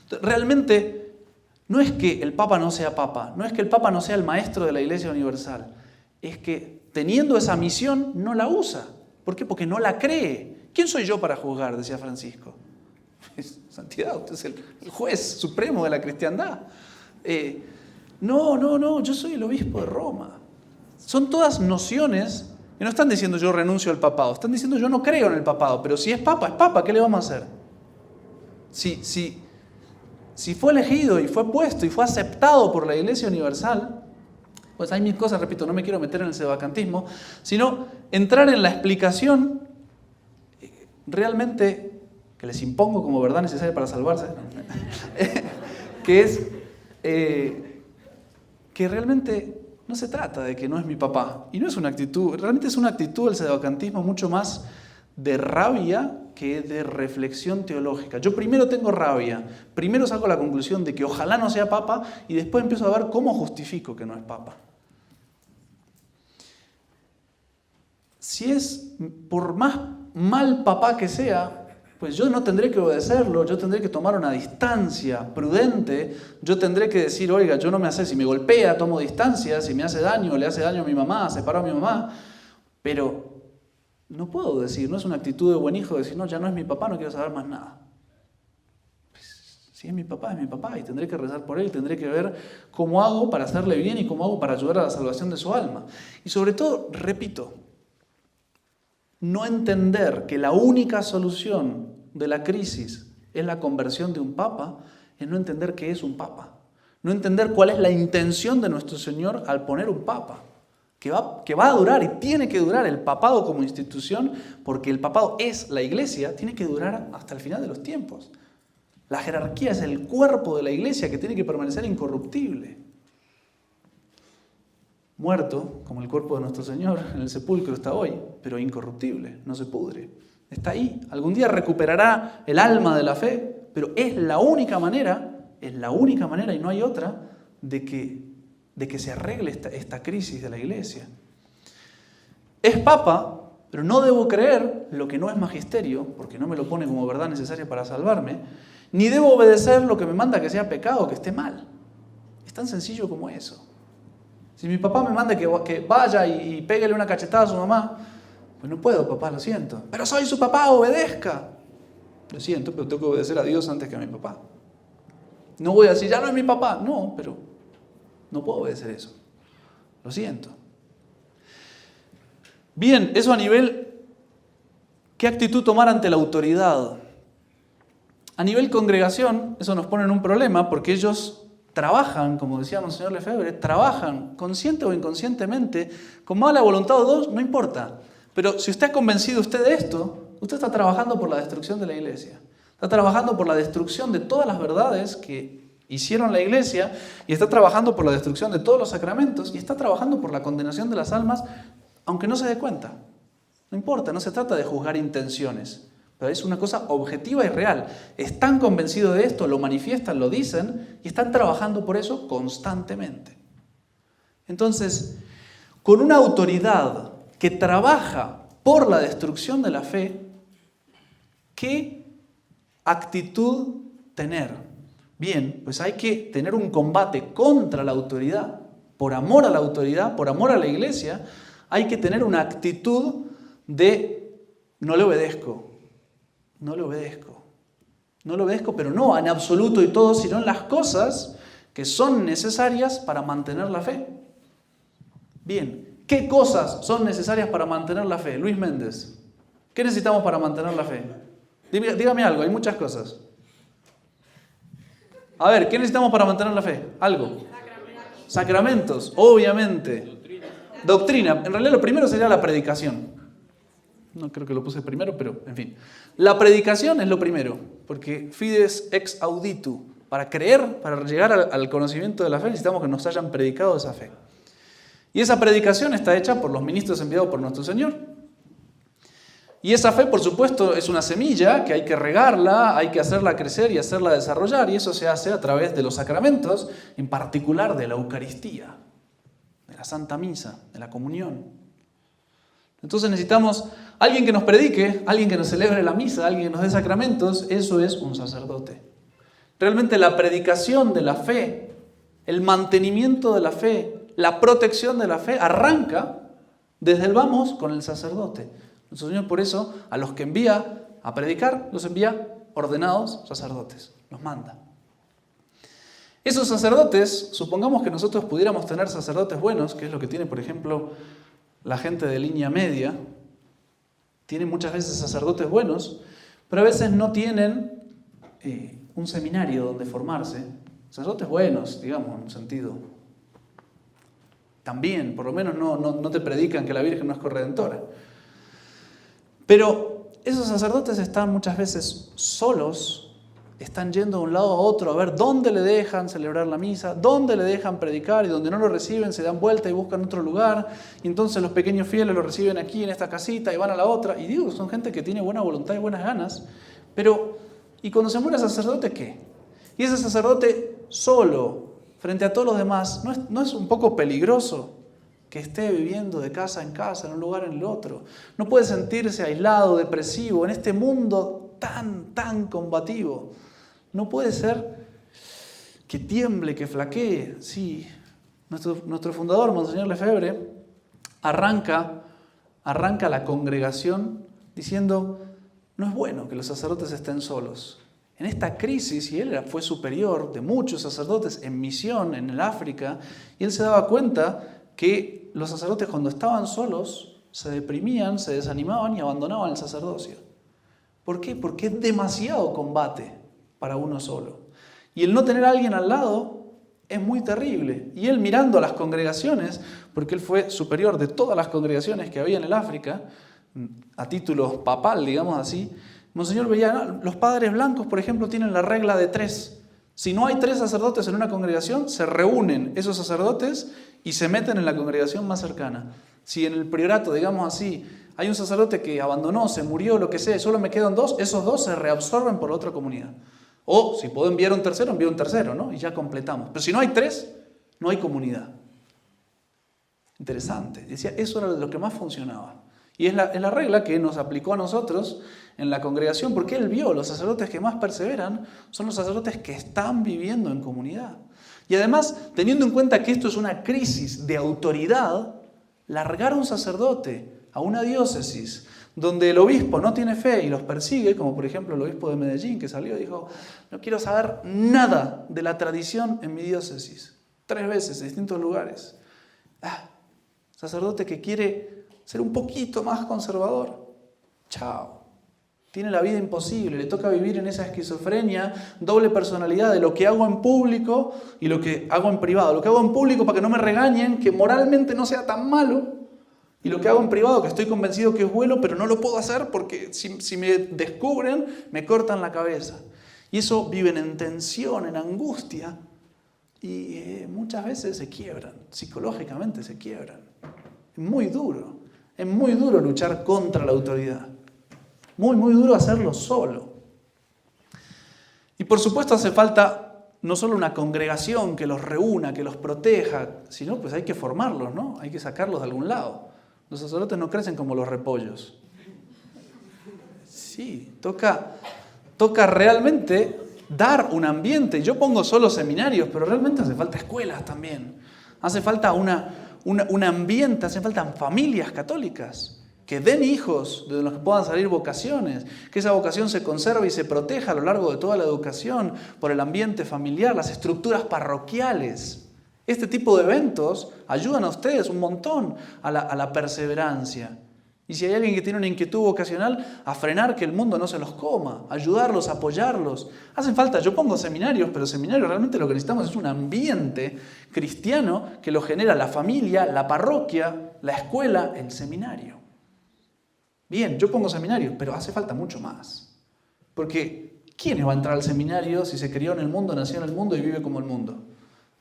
Entonces, realmente no es que el Papa no sea Papa, no es que el Papa no sea el maestro de la Iglesia Universal, es que teniendo esa misión no la usa. ¿Por qué? Porque no la cree. ¿Quién soy yo para juzgar?, decía Francisco. Santidad, usted es el juez supremo de la cristiandad. No, yo soy el obispo de Roma. Son todas nociones que no están diciendo yo renuncio al papado, están diciendo yo no creo en el papado, pero si es papa, ¿qué le vamos a hacer? Si fue elegido y fue puesto y fue aceptado por la Iglesia Universal, pues hay mil cosas, repito, no me quiero meter en el sebacantismo, sino entrar en la explicación realmente que les impongo como verdad necesaria para salvarse, que es que realmente no se trata de que no es mi papá, y no es una actitud, realmente es una actitud del sebacantismo mucho más de rabia que de reflexión teológica. Yo primero tengo rabia, primero saco la conclusión de que ojalá no sea papa, y después empiezo a ver cómo justifico que no es papa. Si es por más mal papá que sea, pues yo no tendré que obedecerlo, yo tendré que tomar una distancia prudente, yo tendré que decir, oiga, yo no me hace, si me golpea, tomo distancia, si me hace daño, le hace daño a mi mamá, separo a mi mamá, pero no puedo decir, no es una actitud de buen hijo decir, no, ya no es mi papá, no quiero saber más nada. Pues, si es mi papá, y tendré que rezar por él, tendré que ver cómo hago para hacerle bien y cómo hago para ayudar a la salvación de su alma. Y sobre todo, repito, no entender que la única solución de la crisis es la conversión de un papa, es no entender qué es un papa. No entender cuál es la intención de nuestro Señor al poner un papa. Que va a durar y tiene que durar el papado como institución, porque el papado es la Iglesia, tiene que durar hasta el final de los tiempos. La jerarquía es el cuerpo de la Iglesia que tiene que permanecer incorruptible. Muerto, como el cuerpo de nuestro Señor, en el sepulcro está hoy, pero incorruptible, no se pudre. Está ahí. Algún día recuperará el alma de la fe, pero es la única manera y no hay otra de que se arregle esta crisis de la Iglesia. Es papa, pero no debo creer lo que no es magisterio, porque no me lo pone como verdad necesaria para salvarme, ni debo obedecer lo que me manda que sea pecado, que esté mal. Es tan sencillo como eso. Si mi papá me manda que vaya y péguele una cachetada a su mamá, pues no puedo, papá, lo siento. Pero soy su papá, obedezca. Lo siento, pero tengo que obedecer a Dios antes que a mi papá. No voy a decir, ya no es mi papá. No, pero no puedo obedecer eso. Lo siento. Bien, eso a nivel, ¿qué actitud tomar ante la autoridad? A nivel congregación, eso nos pone en un problema porque ellos trabajan, como decía Monseñor Lefebvre, trabajan consciente o inconscientemente, con mala voluntad o dos, no importa. Pero si usted ha convencido usted de esto, usted está trabajando por la destrucción de la Iglesia. Está trabajando por la destrucción de todas las verdades que hicieron la Iglesia, y está trabajando por la destrucción de todos los sacramentos, y está trabajando por la condenación de las almas, aunque no se dé cuenta. No importa, no se trata de juzgar intenciones. Pero es una cosa objetiva y real. Están convencidos de esto, lo manifiestan, lo dicen y están trabajando por eso constantemente. Entonces, con una autoridad que trabaja por la destrucción de la fe, ¿qué actitud tener? Bien, pues hay que tener un combate contra la autoridad, por amor a la autoridad, por amor a la Iglesia. Hay que tener una actitud de no le obedezco. No le obedezco, pero no en absoluto y todo, sino en las cosas que son necesarias para mantener la fe. Bien, ¿qué cosas son necesarias para mantener la fe? Luis Méndez, ¿qué necesitamos para mantener la fe? Dígame algo, hay muchas cosas. A ver, ¿qué necesitamos para mantener la fe? Algo. Sacramentos, obviamente. Doctrina. En realidad lo primero sería la predicación. No creo que lo puse primero, pero en fin. La predicación es lo primero, porque fides ex auditu. Para creer, para llegar al conocimiento de la fe, necesitamos que nos hayan predicado esa fe. Y esa predicación está hecha por los ministros enviados por nuestro Señor. Y esa fe, por supuesto, es una semilla que hay que regarla, hay que hacerla crecer y hacerla desarrollar, y eso se hace a través de los sacramentos, en particular de la Eucaristía, de la Santa Misa, de la comunión. Entonces necesitamos alguien que nos predique, alguien que nos celebre la misa, alguien que nos dé sacramentos. Eso es un sacerdote. Realmente la predicación de la fe, el mantenimiento de la fe, la protección de la fe arranca desde el vamos con el sacerdote. Nuestro Señor por eso a los que envía a predicar, los envía ordenados sacerdotes, los manda. Esos sacerdotes, supongamos que nosotros pudiéramos tener sacerdotes buenos, que es lo que tiene, por ejemplo, la gente de línea media, tienen muchas veces sacerdotes buenos, pero a veces no tienen un seminario donde formarse. Sacerdotes buenos, digamos, en un sentido. También, por lo menos no te predican que la Virgen no es corredentora. Pero esos sacerdotes están muchas veces solos, están yendo de un lado a otro a ver dónde le dejan celebrar la misa, dónde le dejan predicar, y donde no lo reciben se dan vuelta y buscan otro lugar, y entonces los pequeños fieles lo reciben aquí en esta casita y van a la otra. Y digo, son gente que tiene buena voluntad y buenas ganas, pero ¿y cuando se muere el sacerdote qué? Y ese sacerdote solo, frente a todos los demás, ¿no es un poco peligroso que esté viviendo de casa en casa, en un lugar en el otro? No puede sentirse aislado, depresivo, en este mundo tan combativo. No puede ser que tiemble, que flaquee. Sí, nuestro fundador, Monseñor Lefebvre, arranca la congregación diciendo: no es bueno que los sacerdotes estén solos. En esta crisis, y él fue superior de muchos sacerdotes en misión en el África, y él se daba cuenta que los sacerdotes cuando estaban solos se deprimían, se desanimaban y abandonaban el sacerdocio. ¿Por qué? Porque es demasiado combate para uno solo. Y el no tener a alguien al lado es muy terrible. Y él, mirando a las congregaciones, porque él fue superior de todas las congregaciones que había en el África, a título papal, digamos así, Monseñor veía, los padres blancos, por ejemplo, tienen la regla de 3. Si no hay 3 sacerdotes en una congregación, se reúnen esos sacerdotes y se meten en la congregación más cercana. Si en el priorato, digamos así, hay un sacerdote que abandonó, se murió, lo que sea, y solo me quedan 2, esos 2 se reabsorben por la otra comunidad. O si puedo enviar un tercero, envío un tercero, ¿no? Y ya completamos. Pero si no hay 3, no hay comunidad. Interesante. Decía, eso era lo que más funcionaba. Y es la regla que nos aplicó a nosotros en la congregación, porque él vio, los sacerdotes que más perseveran son los sacerdotes que están viviendo en comunidad. Y además, teniendo en cuenta que esto es una crisis de autoridad, largar a un sacerdote a una diócesis donde el obispo no tiene fe y los persigue, como por ejemplo el obispo de Medellín que salió y dijo: no quiero saber nada de la tradición en mi diócesis. 3 veces en distintos lugares. Sacerdote que quiere ser un poquito más conservador. Chao. Tiene la vida imposible, le toca vivir en esa esquizofrenia, doble personalidad de lo que hago en público y lo que hago en privado. Lo que hago en público para que no me regañen, que moralmente no sea tan malo, y lo que hago en privado, que estoy convencido que es bueno, pero no lo puedo hacer porque si me descubren, me cortan la cabeza. Y eso viven en tensión, en angustia, y muchas veces se quiebran, psicológicamente se quiebran. Es muy duro luchar contra la autoridad. Muy duro hacerlo solo. Y por supuesto hace falta no solo una congregación que los reúna, que los proteja, sino pues hay que formarlos, ¿no? Hay que sacarlos de algún lado. Los sacerdotes no crecen como los repollos. Sí, toca realmente dar un ambiente. Yo pongo solo seminarios, pero realmente hace falta escuelas también. Hace falta un ambiente, hace falta familias católicas que den hijos de los que puedan salir vocaciones, que esa vocación se conserve y se proteja a lo largo de toda la educación por el ambiente familiar, las estructuras parroquiales. Este tipo de eventos ayudan a ustedes un montón a la perseverancia. Y si hay alguien que tiene una inquietud vocacional, a frenar que el mundo no se los coma, ayudarlos, apoyarlos. Hacen falta, yo pongo seminarios, pero seminarios realmente lo que necesitamos es un ambiente cristiano que lo genera la familia, la parroquia, la escuela, el seminario. Bien, yo pongo seminarios, pero hace falta mucho más. Porque ¿quién va a entrar al seminario si se crió en el mundo, nació en el mundo y vive como el mundo?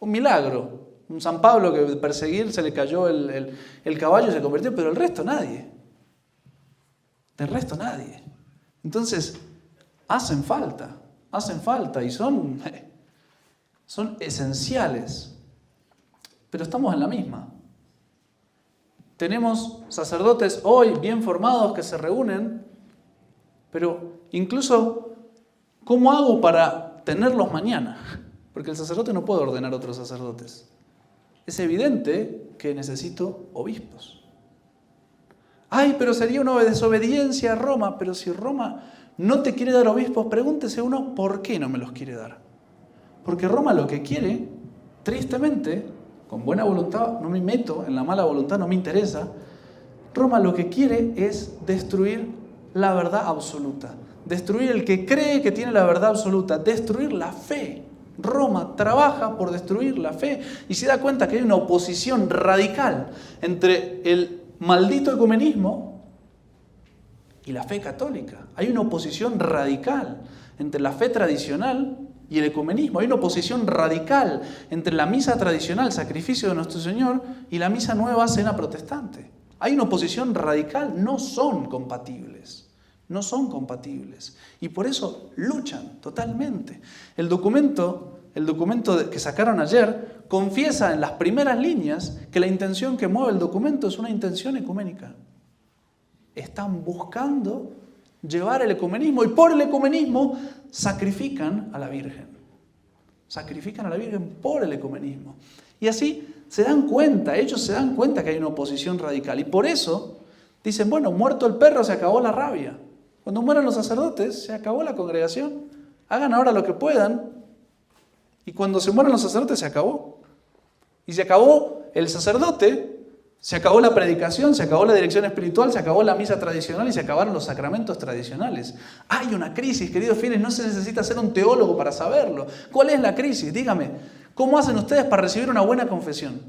Un milagro. Un San Pablo que de perseguir se le cayó el caballo y se convirtió, pero el resto nadie. Del resto nadie. Entonces, hacen falta y son esenciales. Pero estamos en la misma. Tenemos sacerdotes hoy bien formados que se reúnen, pero incluso, ¿cómo hago para tenerlos mañana? Porque el sacerdote no puede ordenar a otros sacerdotes. Es evidente que necesito obispos. Ay, pero sería una desobediencia a Roma. Pero si Roma no te quiere dar obispos, pregúntese uno, ¿por qué no me los quiere dar? Porque Roma lo que quiere, tristemente, con buena voluntad, no me meto en la mala voluntad, no me interesa. Roma lo que quiere es destruir la verdad absoluta. Destruir el que cree que tiene la verdad absoluta. Destruir la fe. Roma trabaja por destruir la fe y se da cuenta que hay una oposición radical entre el maldito ecumenismo y la fe católica. Hay una oposición radical entre la fe tradicional y el ecumenismo. Hay una oposición radical entre la misa tradicional, sacrificio de nuestro Señor, y la misa nueva, cena protestante. Hay una oposición radical, no son compatibles. No son compatibles. Y por eso luchan totalmente. El documento que sacaron ayer confiesa en las primeras líneas que la intención que mueve el documento es una intención ecuménica. Están buscando llevar el ecumenismo y por el ecumenismo sacrifican a la Virgen. Sacrifican a la Virgen por el ecumenismo. Y así ellos se dan cuenta que hay una oposición radical. Y por eso dicen, bueno, muerto el perro se acabó la rabia. Cuando mueran los sacerdotes, se acabó la congregación. Hagan ahora lo que puedan. Y cuando se mueran los sacerdotes, se acabó. Y se acabó el sacerdote, se acabó la predicación, se acabó la dirección espiritual, se acabó la misa tradicional y se acabaron los sacramentos tradicionales. Hay una crisis, queridos fieles, no se necesita ser un teólogo para saberlo. ¿Cuál es la crisis? Dígame, ¿cómo hacen ustedes para recibir una buena confesión?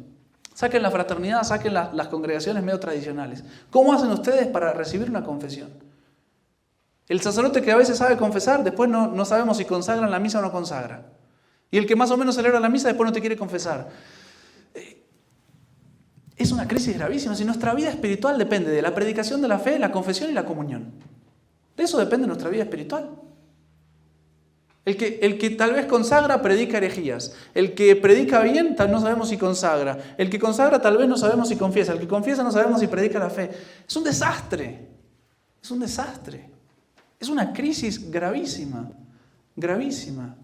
Saquen la fraternidad, saquen las congregaciones medio tradicionales. ¿Cómo hacen ustedes para recibir una confesión? El sacerdote que a veces sabe confesar, después no sabemos si consagra la misa o no consagra. Y el que más o menos celebra la misa, después no te quiere confesar. Es una crisis gravísima. Si nuestra vida espiritual depende de la predicación de la fe, la confesión y la comunión. De eso depende nuestra vida espiritual. El que tal vez consagra, predica herejías. El que predica bien, no sabemos si consagra. El que consagra, tal vez no sabemos si confiesa. El que confiesa, no sabemos si predica la fe. Es un desastre. Es un desastre. Es una crisis gravísima. Gravísima.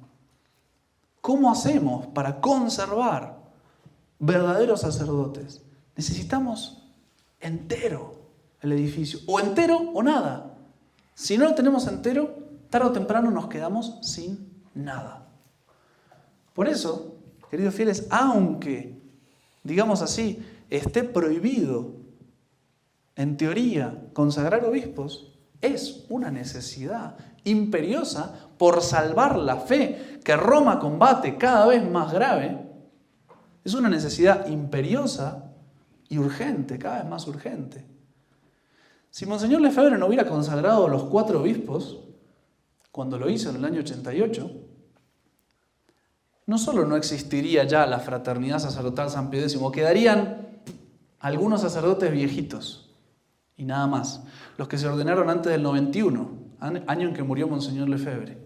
¿Cómo hacemos para conservar verdaderos sacerdotes? Necesitamos entero el edificio. O entero o nada. Si no lo tenemos entero, tarde o temprano nos quedamos sin nada. Por eso, queridos fieles, aunque, digamos así, esté prohibido, en teoría, consagrar obispos, es una necesidad imperiosa por salvar la fe que Roma combate cada vez más grave. Es una necesidad imperiosa y urgente, cada vez más urgente. Si Monseñor Lefebvre no hubiera consagrado los 4 obispos, cuando lo hizo en el año 88, no solo no existiría ya la fraternidad sacerdotal San Pío X, quedarían algunos sacerdotes viejitos y nada más. Los que se ordenaron antes del 91, año en que murió Monseñor Lefebvre.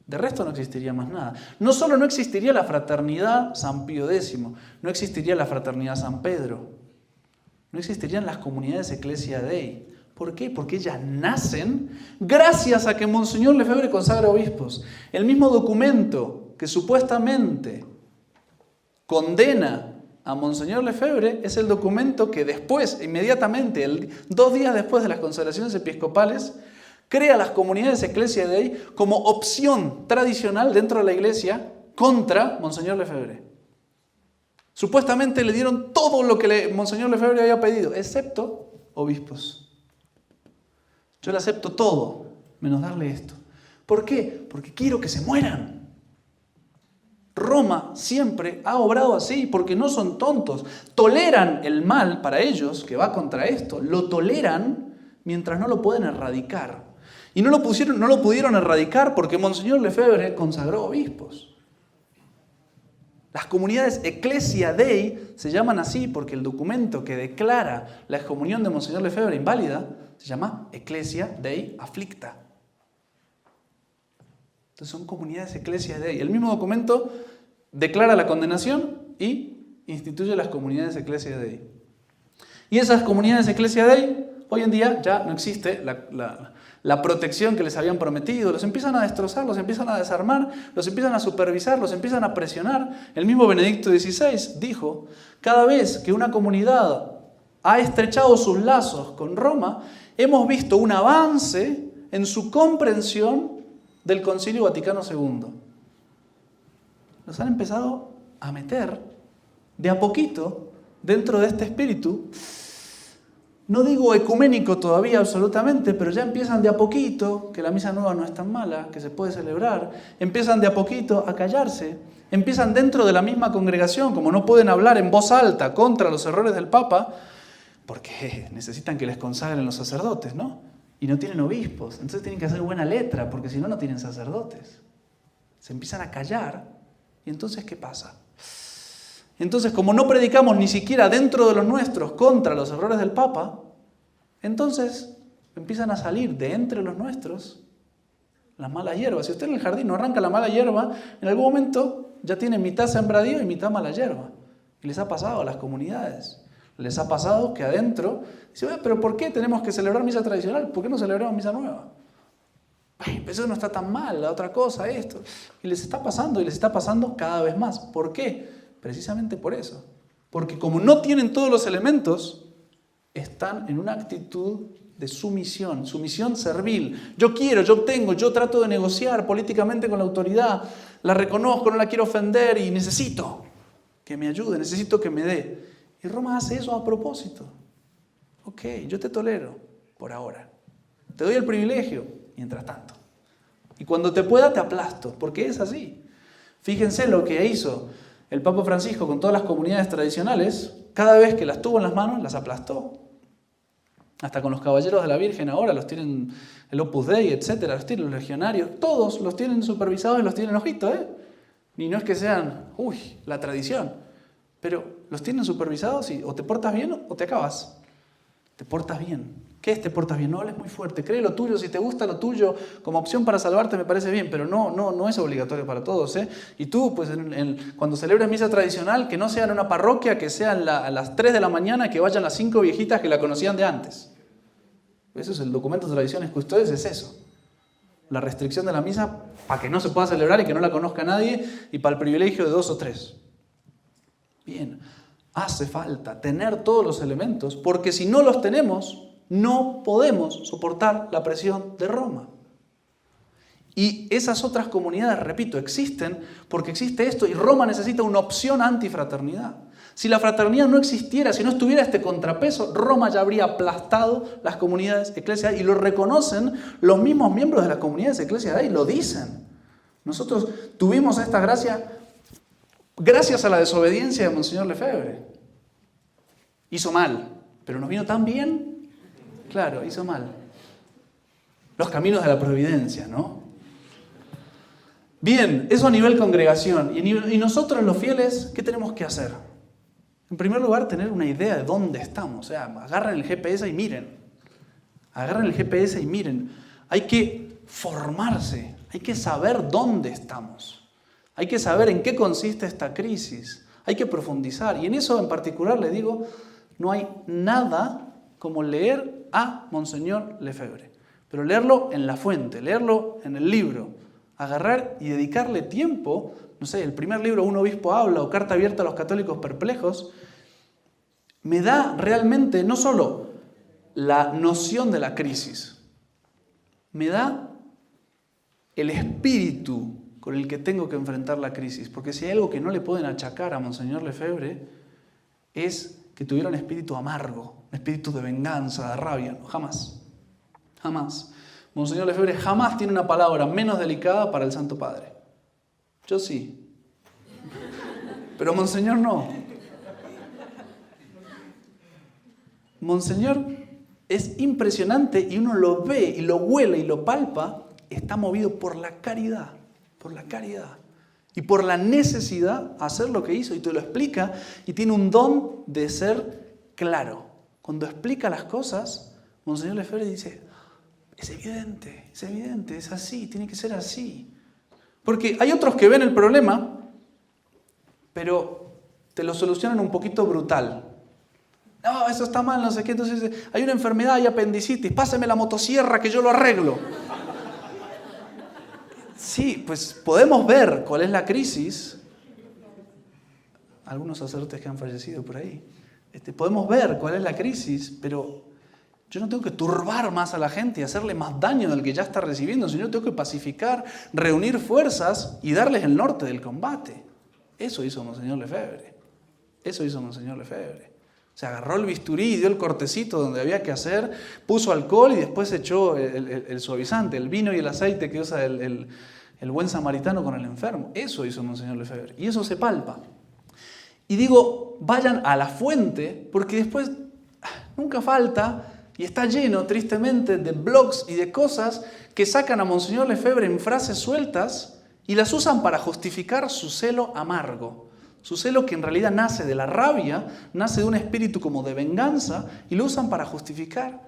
De resto no existiría más nada. No solo no existiría la fraternidad San Pío X, no existiría la fraternidad San Pedro, no existirían las comunidades Ecclesia Dei. ¿Por qué? Porque ellas nacen gracias a que Monseñor Lefebvre consagra obispos. El mismo documento que supuestamente condena a Monseñor Lefebvre es el documento que después, inmediatamente, 2 días después de las consagraciones episcopales, crea las comunidades Ecclesia Dei como opción tradicional dentro de la Iglesia contra Monseñor Lefebvre. Supuestamente le dieron todo lo que Monseñor Lefebvre había pedido, excepto obispos. Yo le acepto todo, menos darle esto. ¿Por qué? Porque quiero que se mueran. Roma siempre ha obrado así, porque no son tontos. Toleran el mal para ellos, que va contra esto, lo toleran mientras no lo pueden erradicar. Y no lo pudieron erradicar porque Monseñor Lefebvre consagró obispos. Las comunidades Ecclesia Dei se llaman así porque el documento que declara la excomunión de Monseñor Lefebvre inválida se llama Ecclesia Dei Afflicta. Entonces son comunidades Ecclesia Dei. El mismo documento declara la condenación y instituye las comunidades Ecclesia Dei. Y esas comunidades Ecclesia Dei, hoy en día ya no existe la protección que les habían prometido. Los empiezan a destrozar, los empiezan a desarmar, los empiezan a supervisar, los empiezan a presionar. El mismo Benedicto XVI dijo, cada vez que una comunidad ha estrechado sus lazos con Roma, hemos visto un avance en su comprensión del Concilio Vaticano II. Los han empezado a meter de a poquito dentro de este espíritu. No digo ecuménico todavía absolutamente, pero ya empiezan de a poquito, que la misa nueva no es tan mala, que se puede celebrar, empiezan de a poquito a callarse, empiezan dentro de la misma congregación, como no pueden hablar en voz alta contra los errores del Papa, porque necesitan que les consagren los sacerdotes, ¿no? Y no tienen obispos, entonces tienen que hacer buena letra, porque si no, no tienen sacerdotes. Se empiezan a callar, y entonces, ¿qué pasa? Entonces, como no predicamos ni siquiera dentro de los nuestros contra los errores del Papa, entonces empiezan a salir de entre los nuestros las malas hierbas. Si usted en el jardín no arranca la mala hierba, en algún momento ya tiene mitad sembradío y mitad mala hierba. Y les ha pasado a las comunidades. Les ha pasado que adentro, dice, pero ¿por qué tenemos que celebrar misa tradicional? ¿Por qué no celebramos misa nueva? Eso no está tan mal, la otra cosa, esto. Y les está pasando cada vez más. ¿Por qué? Precisamente por eso. Porque como no tienen todos los elementos, están en una actitud de sumisión servil. Yo quiero, yo obtengo, yo trato de negociar políticamente con la autoridad, la reconozco, no la quiero ofender y necesito que me ayude, necesito que me dé. Y Roma hace eso a propósito. Ok, yo te tolero por ahora. Te doy el privilegio, mientras tanto. Y cuando te pueda te aplasto, porque es así. Fíjense lo que hizo el Papa Francisco con todas las comunidades tradicionales. Cada vez que las tuvo en las manos, las aplastó. Hasta con los caballeros de la Virgen ahora los tienen el Opus Dei, etcétera, los tienen los legionarios. Todos los tienen supervisados y los tienen ojito, Ni no es que sean, la tradición. Pero los tienen supervisados y o te portas bien o te acabas. Te portas bien. ¿Qué es te portas bien? No hables muy fuerte. Cree lo tuyo, si te gusta lo tuyo, como opción para salvarte me parece bien, pero no es obligatorio para todos. Y tú, pues cuando celebres misa tradicional, que no sea en una parroquia, que sea a las 3 de la mañana, que vayan las 5 viejitas que la conocían de antes. Eso es el documento de tradiciones custodes, es eso. La restricción de la misa para que no se pueda celebrar y que no la conozca nadie, y para el privilegio de 2 o 3. Bien, hace falta tener todos los elementos, porque si no los tenemos, no podemos soportar la presión de Roma. Y esas otras comunidades, repito, existen porque existe esto y Roma necesita una opción antifraternidad. Si la fraternidad no existiera, si no estuviera este contrapeso, Roma ya habría aplastado las comunidades eclesiales y lo reconocen los mismos miembros de las comunidades eclesiales y lo dicen. Nosotros tuvimos esta gracia gracias a la desobediencia de Monseñor Lefebvre. Hizo mal, pero nos vino tan bien. Claro, hizo mal. Los caminos de la providencia, ¿no? Bien, eso a nivel congregación. Y nosotros los fieles, ¿qué tenemos que hacer? En primer lugar, tener una idea de dónde estamos. O sea, agarren el GPS y miren. Agarren el GPS y miren. Hay que formarse, hay que saber dónde estamos. Hay que saber en qué consiste esta crisis. Hay que profundizar. Y en eso en particular les digo, no hay nada como leer a Monseñor Lefebvre. Pero leerlo en la fuente, leerlo en el libro, agarrar y dedicarle tiempo, no sé, el primer libro Un obispo habla o Carta abierta a los católicos perplejos, me da realmente no solo la noción de la crisis, me da el espíritu con el que tengo que enfrentar la crisis. Porque si hay algo que no le pueden achacar a Monseñor Lefebvre es que tuviera un espíritu amargo, un espíritu de venganza, de rabia. No, jamás. Jamás. Monseñor Lefebvre jamás tiene una palabra menos delicada para el Santo Padre. Yo sí. Pero Monseñor no. Monseñor es impresionante y uno lo ve y lo huele y lo palpa. Está movido por la caridad. Por la caridad. Y por la necesidad hacer lo que hizo y te lo explica y tiene un don de ser claro. Cuando explica las cosas, Monseñor Lefebvre dice, es evidente, es así, tiene que ser así. Porque hay otros que ven el problema, pero te lo solucionan un poquito brutal. No, eso está mal, no sé qué. Entonces, hay una enfermedad, hay apendicitis, pásame la motosierra que yo lo arreglo. Sí, pues podemos ver cuál es la crisis. Algunos sacerdotes que han fallecido por ahí. Podemos ver cuál es la crisis, pero yo no tengo que turbar más a la gente y hacerle más daño del que ya está recibiendo, sino tengo que pacificar, reunir fuerzas y darles el norte del combate. Eso hizo Monseñor Lefebvre. O sea, agarró el bisturí y dio el cortecito donde había que hacer, puso alcohol y después echó el suavizante, el vino y el aceite que usa el buen samaritano con el enfermo. Eso hizo Monseñor Lefebvre. Y eso se palpa. Y digo, vayan a la fuente, porque después nunca falta, y está lleno, tristemente, de blogs y de cosas que sacan a Monseñor Lefebvre en frases sueltas y las usan para justificar su celo amargo. Su celo que en realidad nace de la rabia, nace de un espíritu como de venganza, y lo usan para justificar.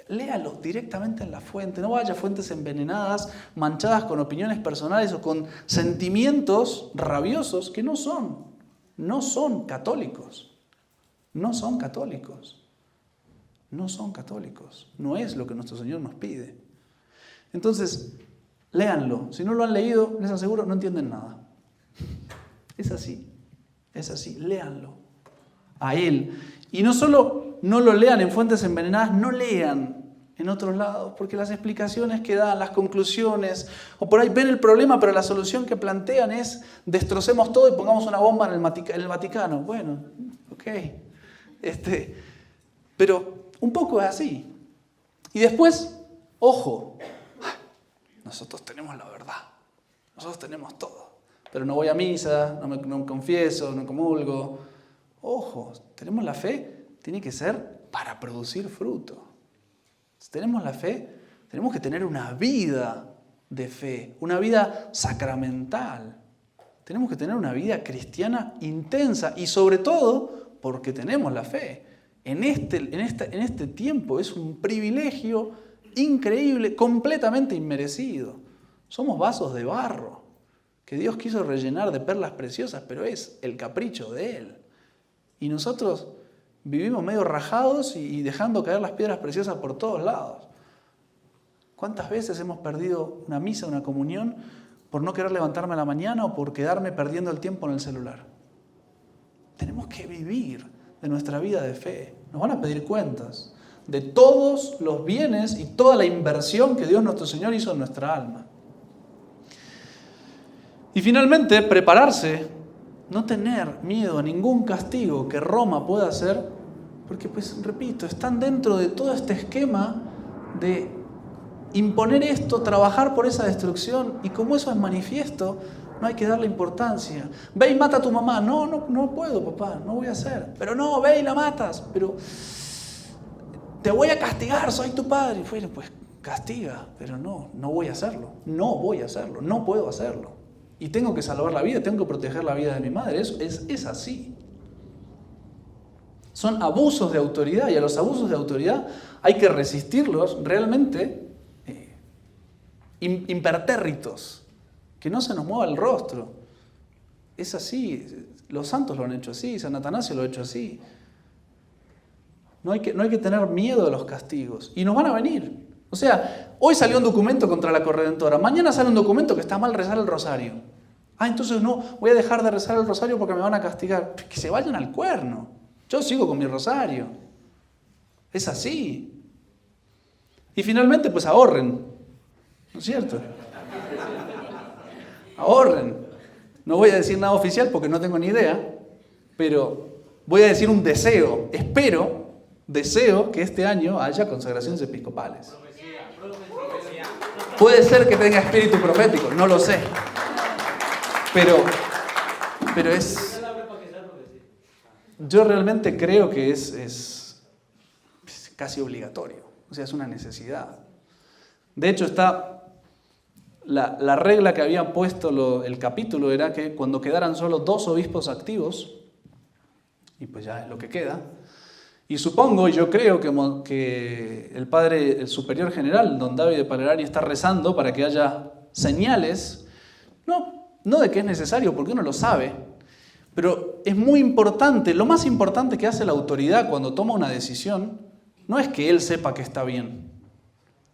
Léalo directamente en la fuente, no vaya a fuentes envenenadas, manchadas con opiniones personales o con sentimientos rabiosos que no son católicos. No es lo que nuestro Señor nos pide. Entonces, léanlo. Si no lo han leído, les aseguro, no entienden nada. Es así, léanlo a Él. Y no solo no lo lean en fuentes envenenadas, no lean en otros lados, porque las explicaciones que dan, las conclusiones, o por ahí ven el problema, pero la solución que plantean es destrocemos todo y pongamos una bomba en el Vaticano. Bueno, ok. Pero un poco es así. Y después, ojo, nosotros tenemos la verdad, nosotros tenemos todo. Pero no voy a misa, no me confieso, no comulgo. Ojo, tenemos la fe, tiene que ser para producir fruto. Si tenemos la fe, tenemos que tener una vida de fe, una vida sacramental. Tenemos que tener una vida cristiana intensa y sobre todo porque tenemos la fe. En este tiempo es un privilegio increíble, completamente inmerecido. Somos vasos de barro que Dios quiso rellenar de perlas preciosas, pero es el capricho de Él. Y nosotros vivimos medio rajados y dejando caer las piedras preciosas por todos lados. ¿Cuántas veces hemos perdido una misa, una comunión, por no querer levantarme a la mañana o por quedarme perdiendo el tiempo en el celular? Tenemos que vivir de nuestra vida de fe. Nos van a pedir cuentas de todos los bienes y toda la inversión que Dios nuestro Señor hizo en nuestra alma. Y finalmente, prepararse, no tener miedo a ningún castigo que Roma pueda hacer, porque, pues, repito, están dentro de todo este esquema de imponer esto, trabajar por esa destrucción, y como eso es manifiesto, no hay que darle importancia. Ve y mata a tu mamá. No puedo, papá, no voy a hacer. Pero no, ve y la matas. Pero te voy a castigar, soy tu padre. Bueno, pues castiga, pero no voy a hacerlo. No puedo hacerlo. Y tengo que salvar la vida, tengo que proteger la vida de mi madre. Eso es así. Son abusos de autoridad, y a los abusos de autoridad hay que resistirlos realmente impertérritos, que no se nos mueva el rostro. Es así, los santos lo han hecho así, San Atanasio lo ha hecho así. No hay que tener miedo de los castigos, y nos van a venir. O sea, hoy salió un documento contra la Corredentora, mañana sale un documento que está mal rezar el rosario. Entonces no, voy a dejar de rezar el rosario porque me van a castigar. Que se vayan al cuerno. Yo sigo con mi rosario. Es así. Y finalmente, pues ahorren. ¿No es cierto? Ahorren. No voy a decir nada oficial porque no tengo ni idea, pero voy a decir un deseo. Deseo que este año haya consagraciones episcopales. Puede ser que tenga espíritu profético, no lo sé. Pero es... Yo realmente creo que es casi obligatorio. O sea, es una necesidad. De hecho, está la regla que había puesto el capítulo era que cuando quedaran solo 2 obispos activos, y pues ya es lo que queda, y supongo y yo creo que el padre, el superior general, don David de Palerani, está rezando para que haya señales, no de que es necesario, porque uno lo sabe, pero es muy importante, lo más importante que hace la autoridad cuando toma una decisión, no es que él sepa que está bien,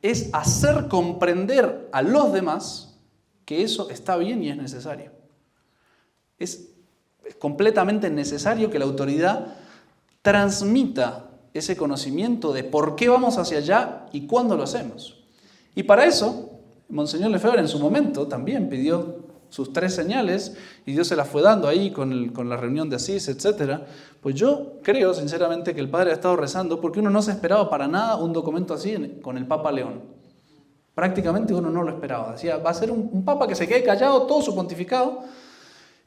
es hacer comprender a los demás que eso está bien y es necesario. Es completamente necesario que la autoridad transmita ese conocimiento de por qué vamos hacia allá y cuándo lo hacemos. Y para eso, Monseñor Lefebvre en su momento también pidió sus 3 señales y Dios se las fue dando ahí con la reunión de Asís, etc. Pues yo creo sinceramente que el Padre ha estado rezando porque uno no se esperaba para nada un documento así con el Papa León. Prácticamente uno no lo esperaba. Decía, va a ser un Papa que se quede callado todo su pontificado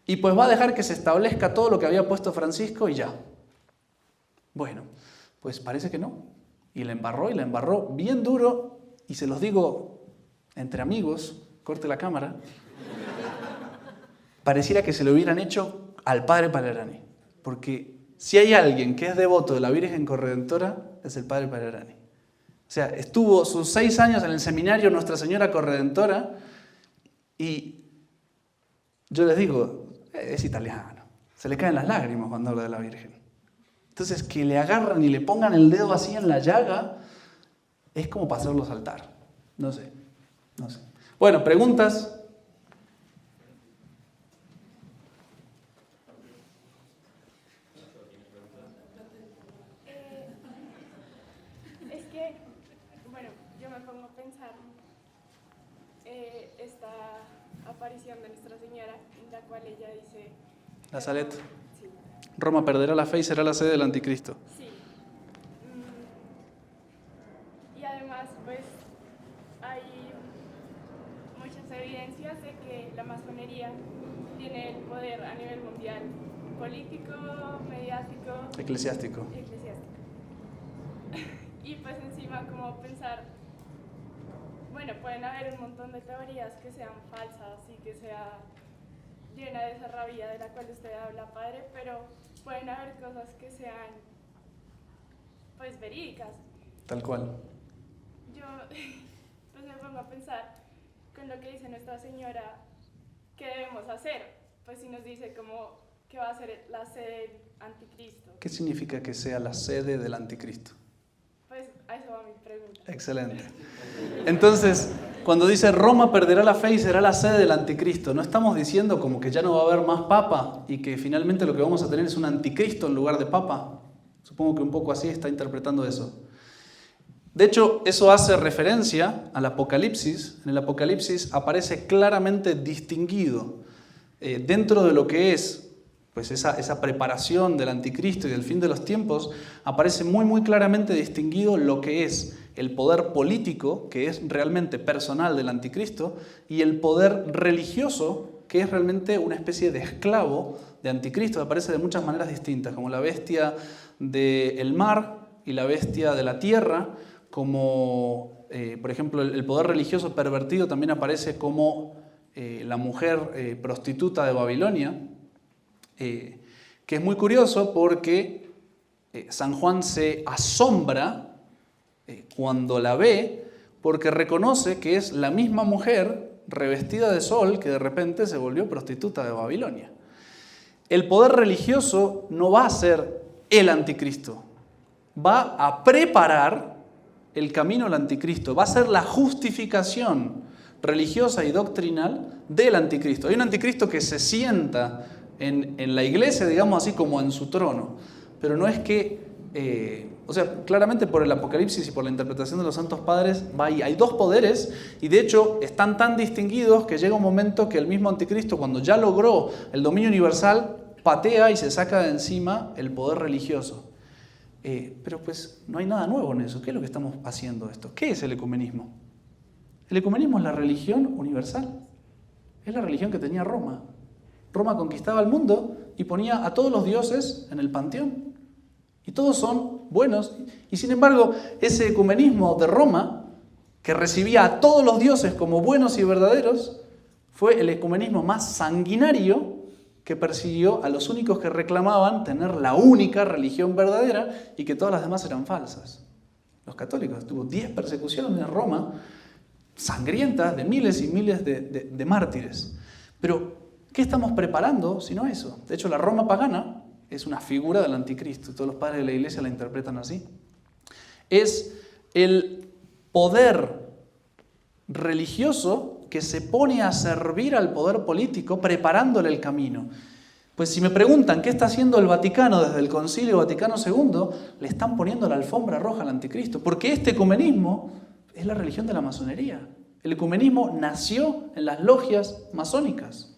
y pues va a dejar que se establezca todo lo que había puesto Francisco y ya. Bueno, pues parece que no. Y la embarró bien duro, y se los digo entre amigos, corte la cámara, pareciera que se lo hubieran hecho al padre Palerani. Porque si hay alguien que es devoto de la Virgen Corredentora, es el padre Palerani. O sea, estuvo sus 6 años en el seminario Nuestra Señora Corredentora, y yo les digo, es italiano, se le caen las lágrimas cuando habla de la Virgen. Entonces, que le agarran y le pongan el dedo así en la llaga, es como para hacerlo saltar. No sé. Bueno, ¿preguntas? Es que, bueno, yo me pongo a pensar esta aparición de Nuestra Señora, en la cual ella dice... La Salet. Sí. Roma perderá la fe y será la sede del anticristo. Sí. Y además, pues, hay muchas evidencias de que la masonería tiene el poder a nivel mundial, político, mediático, Eclesiástico. Y pues encima como pensar, bueno, pueden haber un montón de teorías que sean falsas y que sea llena de esa rabia de la cual usted habla, padre, pero pueden haber cosas que sean pues verídicas. Tal cual. Yo pues me pongo a pensar con lo que dice Nuestra Señora, ¿qué debemos hacer? Pues si nos dice como que va a ser la sede del anticristo. ¿Qué significa que sea la sede del anticristo? Pues a eso va mi pregunta. Excelente. Entonces, cuando dice Roma perderá la fe y será la sede del anticristo, no estamos diciendo como que ya no va a haber más papa y que finalmente lo que vamos a tener es un anticristo en lugar de papa. Supongo que un poco así está interpretando eso. De hecho, eso hace referencia al Apocalipsis. En el Apocalipsis aparece claramente distinguido dentro de lo que es pues esa preparación del anticristo y del fin de los tiempos, aparece muy claramente distinguido lo que es el poder político, que es realmente personal del anticristo, y el poder religioso, que es realmente una especie de esclavo de anticristo. Aparece de muchas maneras distintas, como la bestia del mar y la bestia de la tierra, como por ejemplo el poder religioso pervertido también aparece como la mujer prostituta de Babilonia, que es muy curioso porque San Juan se asombra cuando la ve, porque reconoce que es la misma mujer revestida de sol que de repente se volvió prostituta de Babilonia. El poder religioso no va a ser el anticristo, va a preparar el camino al anticristo, va a ser la justificación religiosa y doctrinal del anticristo. Hay un anticristo que se sienta en la iglesia, digamos así, como en su trono. Pero no es que, claramente por el Apocalipsis y por la interpretación de los santos padres, hay 2 poderes, y de hecho están tan distinguidos que llega un momento que el mismo anticristo, cuando ya logró el dominio universal, patea y se saca de encima el poder religioso. Pero pues no hay nada nuevo en eso. ¿Qué es lo que estamos haciendo esto? ¿Qué es el ecumenismo? El ecumenismo es la religión universal. Es la religión que tenía Roma. Roma conquistaba el mundo y ponía a todos los dioses en el panteón. Y todos son buenos. Y sin embargo, ese ecumenismo de Roma, que recibía a todos los dioses como buenos y verdaderos, fue el ecumenismo más sanguinario que persiguió a los únicos que reclamaban tener la única religión verdadera y que todas las demás eran falsas. Los católicos. Tuvo 10 persecuciones en Roma, sangrientas, de miles y miles de mártires. Pero, ¿qué estamos preparando si no eso? De hecho, la Roma pagana es una figura del anticristo. Todos los padres de la iglesia la interpretan así. Es el poder religioso que se pone a servir al poder político preparándole el camino. Pues si me preguntan qué está haciendo el Vaticano desde el Concilio Vaticano II, le están poniendo la alfombra roja al anticristo, porque este ecumenismo es la religión de la masonería. El ecumenismo nació en las logias masónicas.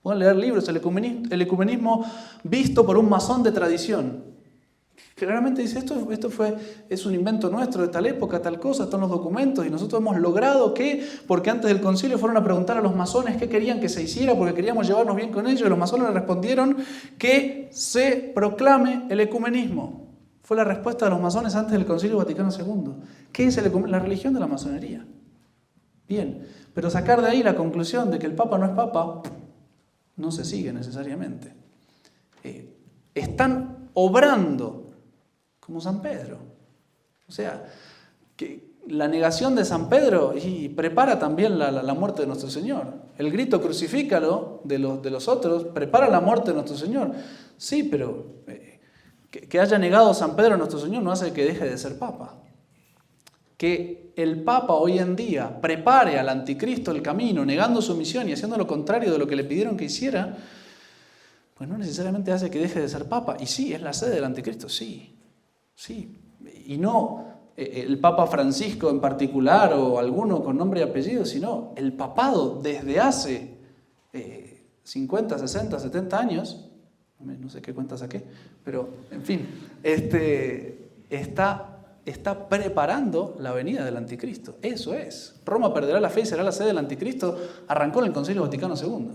Pueden leer libros, el ecumenismo visto por un masón de tradición. Claramente dice, esto es un invento nuestro de tal época, tal cosa, están los documentos, y nosotros hemos logrado que, porque antes del concilio fueron a preguntar a los masones qué querían que se hiciera, porque queríamos llevarnos bien con ellos, y los masones le respondieron que se proclame el ecumenismo. Fue la respuesta de los masones antes del Concilio Vaticano II. ¿Qué es la religión de la masonería? Bien, pero sacar de ahí la conclusión de que el Papa no es Papa, no se sigue necesariamente. Están obrando como San Pedro. O sea, que la negación de San Pedro prepara también la muerte de nuestro Señor. El grito crucifícalo de los otros prepara la muerte de nuestro Señor. Sí, pero que haya negado San Pedro a nuestro Señor no hace que deje de ser Papa. Que el Papa hoy en día prepare al anticristo el camino, negando su misión y haciendo lo contrario de lo que le pidieron que hiciera, pues no necesariamente hace que deje de ser Papa. Y sí, es la sede del anticristo, sí. Sí, y no el Papa Francisco en particular o alguno con nombre y apellido, sino el papado desde hace 50, 60, 70 años, no sé qué cuenta saqué, pero en fin, está preparando la venida del anticristo. Eso es. Roma perderá la fe y será la sede del anticristo. Arrancó en el Concilio Vaticano II.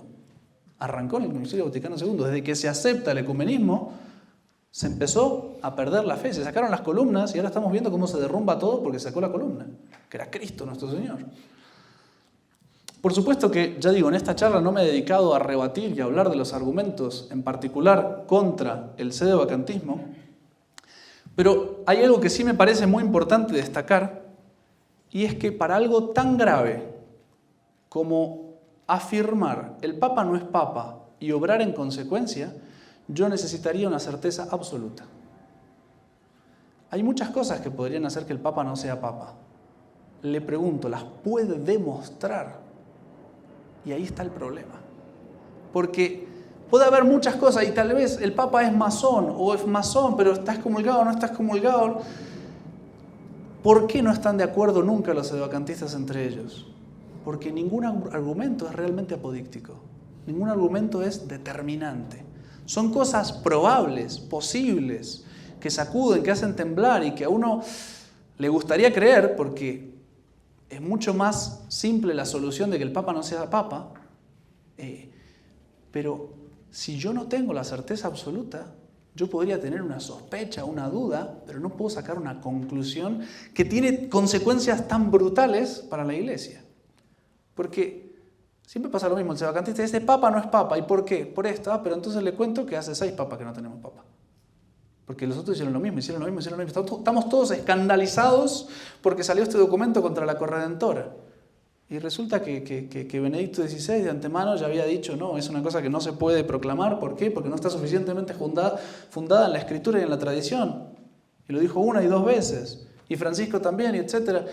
Arrancó en el Concilio Vaticano II. Desde que se acepta el ecumenismo, se empezó a perder la fe, se sacaron las columnas y ahora estamos viendo cómo se derrumba todo porque sacó la columna, que era Cristo nuestro Señor. Por supuesto que, ya digo, en esta charla no me he dedicado a rebatir y a hablar de los argumentos en particular contra el pseudovacantismo, pero hay algo que sí me parece muy importante destacar, y es que para algo tan grave como afirmar el Papa no es Papa y obrar en consecuencia, yo necesitaría una certeza absoluta. Hay muchas cosas que podrían hacer que el Papa no sea Papa. Le pregunto, ¿las puede demostrar? Y ahí está el problema. Porque puede haber muchas cosas y tal vez el Papa es masón o es masón, pero está excomulgado o no está excomulgado. ¿Por qué no están de acuerdo nunca los pseudovacantistas entre ellos? Porque ningún argumento es realmente apodíctico. Ningún argumento es determinante. Son cosas probables, posibles, que sacuden, que hacen temblar y que a uno le gustaría creer porque es mucho más simple la solución de que el Papa no sea Papa. Pero si yo no tengo la certeza absoluta, yo podría tener una sospecha, una duda, pero no puedo sacar una conclusión que tiene consecuencias tan brutales para la Iglesia. Porque siempre pasa lo mismo, el pseudovacantista dice, Papa no es Papa, ¿y por qué? Por esto, pero entonces le cuento que hace 6 papas que no tenemos Papa. Porque los otros hicieron lo mismo. Estamos todos escandalizados porque salió este documento contra la Corredentora. Y resulta que Benedicto XVI de antemano ya había dicho, no, es una cosa que no se puede proclamar. ¿Por qué? Porque no está suficientemente fundada en la Escritura y en la tradición. Y lo dijo 1 y 2 veces. Y Francisco también, y etc.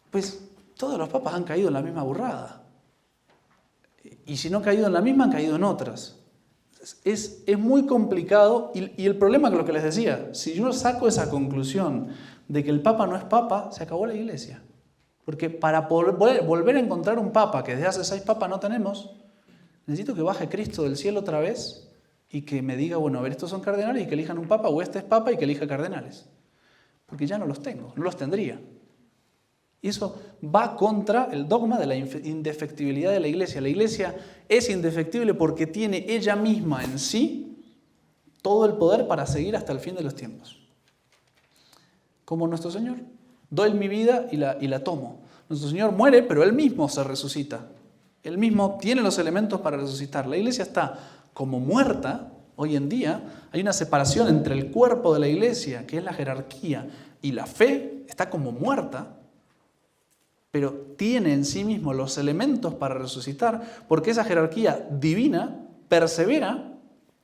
Pues todos los papas han caído en la misma burrada. Y si no han caído en la misma, han caído en otras. Es muy complicado y el problema es lo que les decía, si yo saco esa conclusión de que el Papa no es Papa, se acabó la Iglesia. Porque para volver a encontrar un Papa que desde hace 6 papas no tenemos, necesito que baje Cristo del cielo otra vez y que me diga, bueno, a ver, estos son cardenales y que elijan un Papa, o este es Papa y que elija cardenales. Porque ya no los tengo, no los tendría. Y eso va contra el dogma de la indefectibilidad de la Iglesia. La Iglesia es indefectible porque tiene ella misma en sí todo el poder para seguir hasta el fin de los tiempos. Como nuestro Señor. Doy mi vida y la tomo. Nuestro Señor muere, pero Él mismo se resucita. Él mismo tiene los elementos para resucitar. La iglesia está como muerta hoy en día. Hay una separación entre el cuerpo de la iglesia, que es la jerarquía, y la fe está como muerta, pero tiene en sí mismo los elementos para resucitar, porque esa jerarquía divina persevera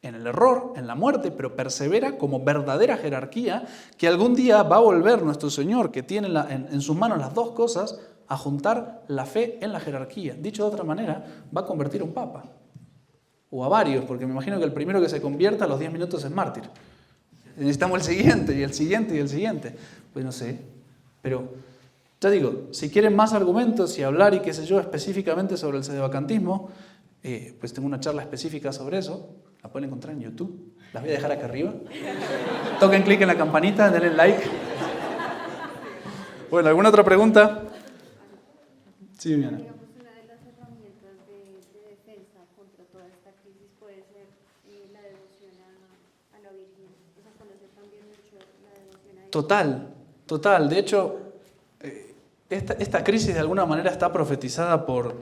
en el error, en la muerte, pero persevera como verdadera jerarquía, que algún día va a volver nuestro Señor, que tiene en sus manos las dos cosas, a juntar la fe en la jerarquía. Dicho de otra manera, va a convertir a un papa, o a varios, porque me imagino que el primero que se convierta a los 10 minutos es mártir. Necesitamos el siguiente, y el siguiente, y el siguiente. Pues no sé, pero ya digo, si quieren más argumentos y hablar y qué sé yo específicamente sobre el sedevacantismo, pues tengo una charla específica sobre eso, la pueden encontrar en YouTube, las voy a dejar acá arriba. Toquen clic en la campanita, denle like. Bueno, ¿alguna otra pregunta? Sí, Viviana. Digamos, una de las herramientas de defensa contra toda esta crisis puede ser la devoción a la Virgen, o sea, conocer también mucho la devoción a ella. Total. De hecho, esta crisis de alguna manera está profetizada por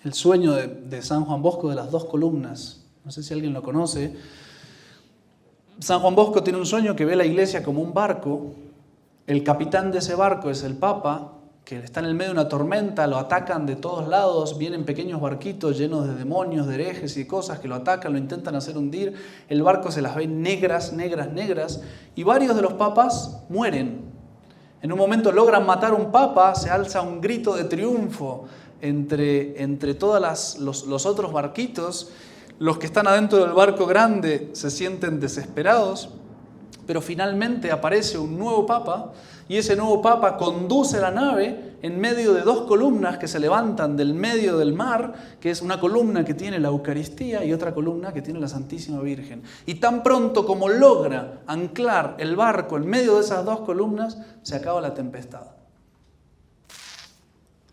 el sueño de San Juan Bosco de las dos columnas. No sé si alguien lo conoce. San Juan Bosco tiene un sueño que ve la iglesia como un barco. El capitán de ese barco es el Papa, que está en el medio de una tormenta, lo atacan de todos lados, vienen pequeños barquitos llenos de demonios, de herejes y de cosas que lo atacan, lo intentan hacer hundir, el barco se las ve negras, y varios de los papas mueren. En un momento logran matar a un papa, se alza un grito de triunfo entre todos los otros barquitos, los que están adentro del barco grande se sienten desesperados, pero finalmente aparece un nuevo papa, y ese nuevo papa conduce la nave en medio de dos columnas que se levantan del medio del mar, que es una columna que tiene la Eucaristía y otra columna que tiene la Santísima Virgen. Y tan pronto como logra anclar el barco en medio de esas dos columnas, se acaba la tempestad.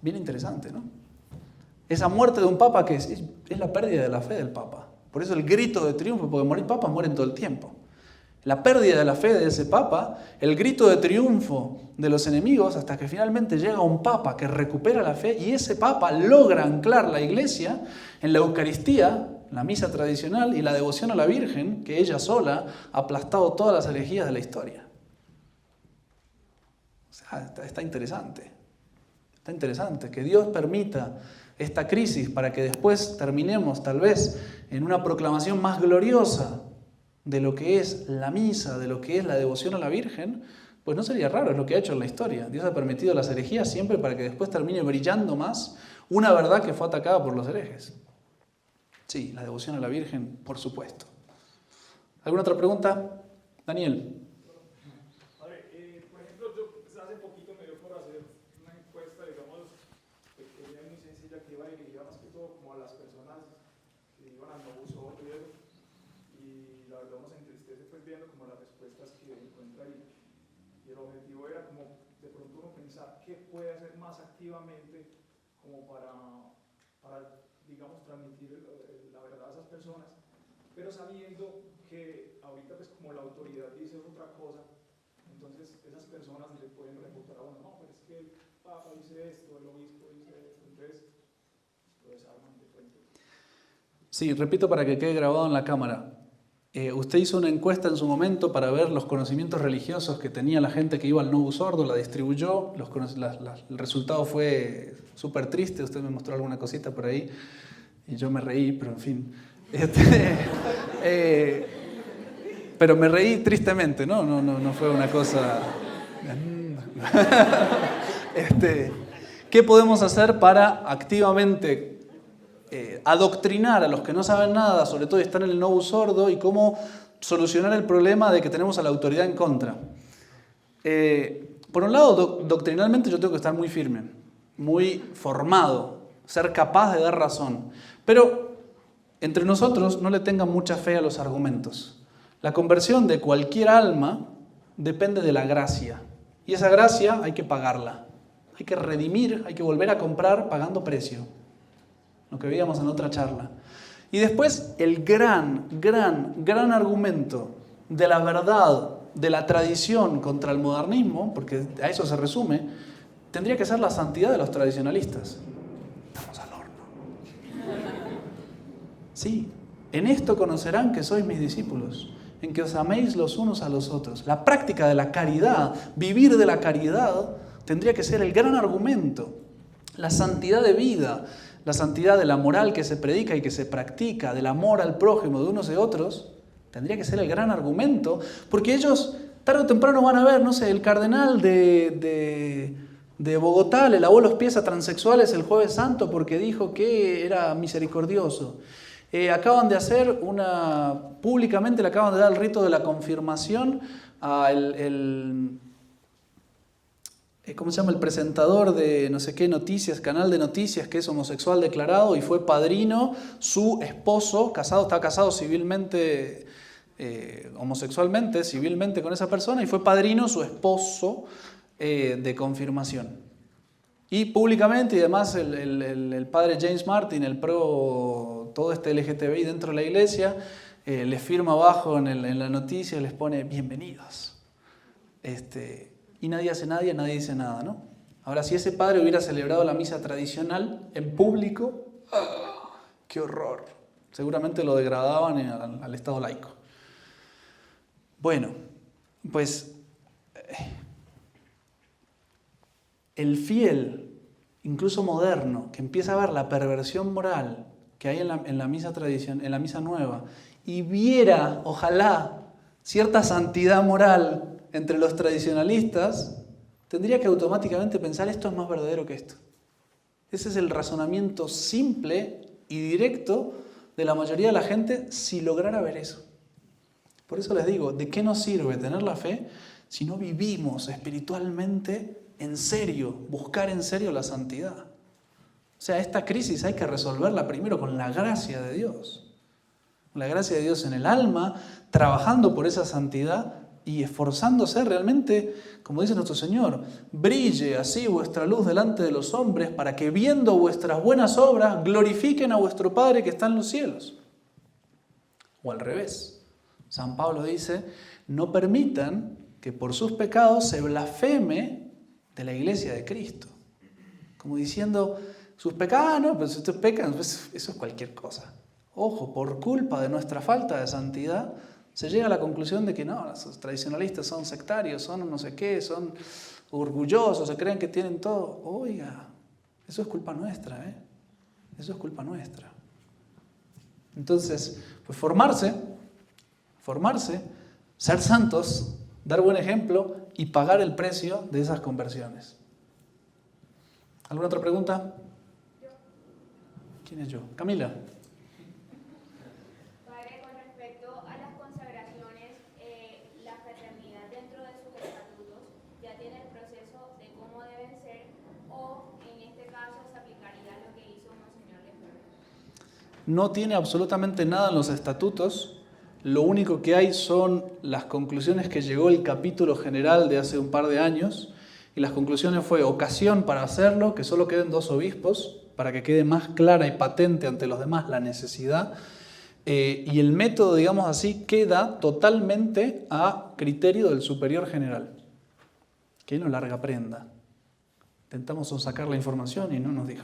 Bien interesante, ¿no? Esa muerte de un papa que es la pérdida de la fe del papa. Por eso el grito de triunfo, porque morir papas mueren todo el tiempo. La pérdida de la fe de ese papa, el grito de triunfo de los enemigos, hasta que finalmente llega un papa que recupera la fe, y ese papa logra anclar la iglesia en la Eucaristía, la misa tradicional y la devoción a la Virgen, que ella sola ha aplastado todas las herejías de la historia. O sea, está interesante. Está interesante que Dios permita esta crisis para que después terminemos tal vez en una proclamación más gloriosa de lo que es la misa, de lo que es la devoción a la Virgen, pues no sería raro, es lo que ha hecho en la historia. Dios ha permitido las herejías siempre para que después termine brillando más una verdad que fue atacada por los herejes. Sí, la devoción a la Virgen, por supuesto. ¿Alguna otra pregunta? Daniel. A ver, por ejemplo, yo hace poquito me dio por hacer una encuesta, digamos, pequeña y muy sencilla, que iba dirigida más que todo como a las personas que iban al no uso y eso. Y la verdad uno se entristece pues viendo como las respuestas que encuentra ahí. Y el objetivo era como de pronto uno pensar qué puede hacer más activamente como para digamos, transmitir la verdad a esas personas, pero sabiendo que ahorita pues como la autoridad dice otra cosa, entonces esas personas le pueden refutar a uno, no, pero es que el Papa dice esto, el obispo dice esto, entonces lo desarman de frente. Sí, repito para que quede grabado en la cámara. Usted hizo una encuesta en su momento para ver los conocimientos religiosos que tenía la gente que iba al Novus Ordo, la distribuyó, el resultado fue súper triste, usted me mostró alguna cosita por ahí y yo me reí, pero en fin. Pero me reí tristemente, no fue una cosa... ¿Qué podemos hacer para activamente adoctrinar a los que no saben nada, sobre todo están en el Novus Ordo, y cómo solucionar el problema de que tenemos a la autoridad en contra? Por un lado, doctrinalmente yo tengo que estar muy firme, muy formado, ser capaz de dar razón. Pero entre nosotros no le tengan mucha fe a los argumentos. La conversión de cualquier alma depende de la gracia. Y esa gracia hay que pagarla. Hay que redimir, hay que volver a comprar pagando precio. Lo que veíamos en otra charla. Y después el gran argumento de la verdad, de la tradición contra el modernismo, porque a eso se resume, tendría que ser la santidad de los tradicionalistas. Estamos al horno. Sí, en esto conocerán que sois mis discípulos, en que os améis los unos a los otros. La práctica de la caridad, vivir de la caridad, tendría que ser el gran argumento. La santidad de vida, la santidad de la moral que se predica y que se practica, del amor al prójimo de unos y otros, tendría que ser el gran argumento, porque ellos tarde o temprano van a ver, no sé, el cardenal de Bogotá le lavó los pies a transexuales el Jueves Santo porque dijo que era misericordioso. Acaban de hacer públicamente le acaban de dar el rito de la confirmación a ¿cómo se llama? El presentador de no sé qué noticias, canal de noticias, que es homosexual declarado y fue padrino, su esposo, está casado civilmente, homosexualmente, civilmente con esa persona, y fue padrino su esposo de confirmación. Y públicamente, y además el padre James Martin, el pro todo este LGTBI dentro de la iglesia, les firma abajo en la noticia, les pone bienvenidos. Y nadie dice nada, ¿no? Ahora, si ese padre hubiera celebrado la misa tradicional en público, ¡qué horror! Seguramente lo degradaban al estado laico. Bueno, pues el fiel, incluso moderno, que empieza a ver la perversión moral que hay en la misa tradicional, en la misa nueva, y viera, ojalá, cierta santidad moral entre los tradicionalistas, tendría que automáticamente pensar, esto es más verdadero que esto. Ese es el razonamiento simple y directo de la mayoría de la gente si lograra ver eso. Por eso les digo, ¿de qué nos sirve tener la fe si no vivimos espiritualmente en serio, buscar en serio la santidad? O sea, esta crisis hay que resolverla primero con la gracia de Dios. La gracia de Dios en el alma, trabajando por esa santidad y esforzándose realmente, como dice nuestro Señor, brille así vuestra luz delante de los hombres para que viendo vuestras buenas obras glorifiquen a vuestro Padre que está en los cielos. O al revés, San Pablo dice, no permitan que por sus pecados se blasfeme de la iglesia de Cristo. Como diciendo, sus pecados, no, pues si ustedes pecan, pues eso es cualquier cosa. Ojo, por culpa de nuestra falta de santidad, se llega a la conclusión de que no, los tradicionalistas son sectarios, son no sé qué, son orgullosos, se creen que tienen todo. Oiga, eso es culpa nuestra, ¿eh? Eso es culpa nuestra. Entonces, pues formarse, ser santos, dar buen ejemplo y pagar el precio de esas conversiones. ¿Alguna otra pregunta? Yo. ¿Quién es yo? Camila. Padre, con respecto a las consagraciones, la fraternidad dentro de sus estatutos ya tiene el proceso de cómo deben ser, o en este caso se aplicaría lo que hizo Monseñor Lefebvre. No tiene absolutamente nada en los estatutos. Lo único que hay son las conclusiones que llegó el capítulo general de hace un par de años, y las conclusiones fue ocasión para hacerlo, que solo queden 2 obispos, para que quede más clara y patente ante los demás la necesidad, y el método, digamos así, queda totalmente a criterio del superior general, que no larga prenda. Intentamos sacar la información y no nos dijo.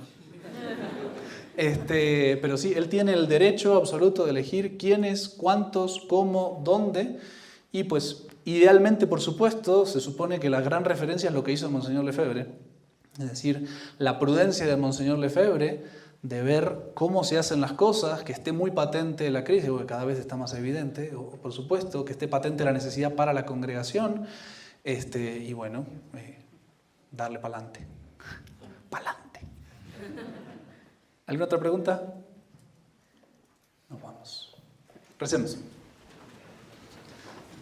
Pero sí, él tiene el derecho absoluto de elegir quiénes, cuántos, cómo, dónde, y pues idealmente, por supuesto, se supone que la gran referencia es lo que hizo Monseñor Lefebvre, es decir, la prudencia de Monseñor Lefebvre de ver cómo se hacen las cosas, que esté muy patente la crisis, porque cada vez está más evidente, o por supuesto, que esté patente la necesidad para la congregación, y bueno, darle pa'lante. Pa'lante. ¿Alguna otra pregunta? Nos vamos. Recemos.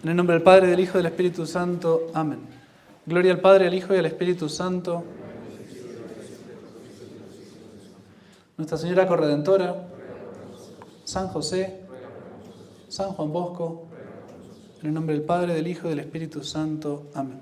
En el nombre del Padre, del Hijo y del Espíritu Santo. Amén. Gloria al Padre, al Hijo y al Espíritu Santo. Nuestra Señora Corredentora, San José, San Juan Bosco, en el nombre del Padre, del Hijo y del Espíritu Santo. Amén.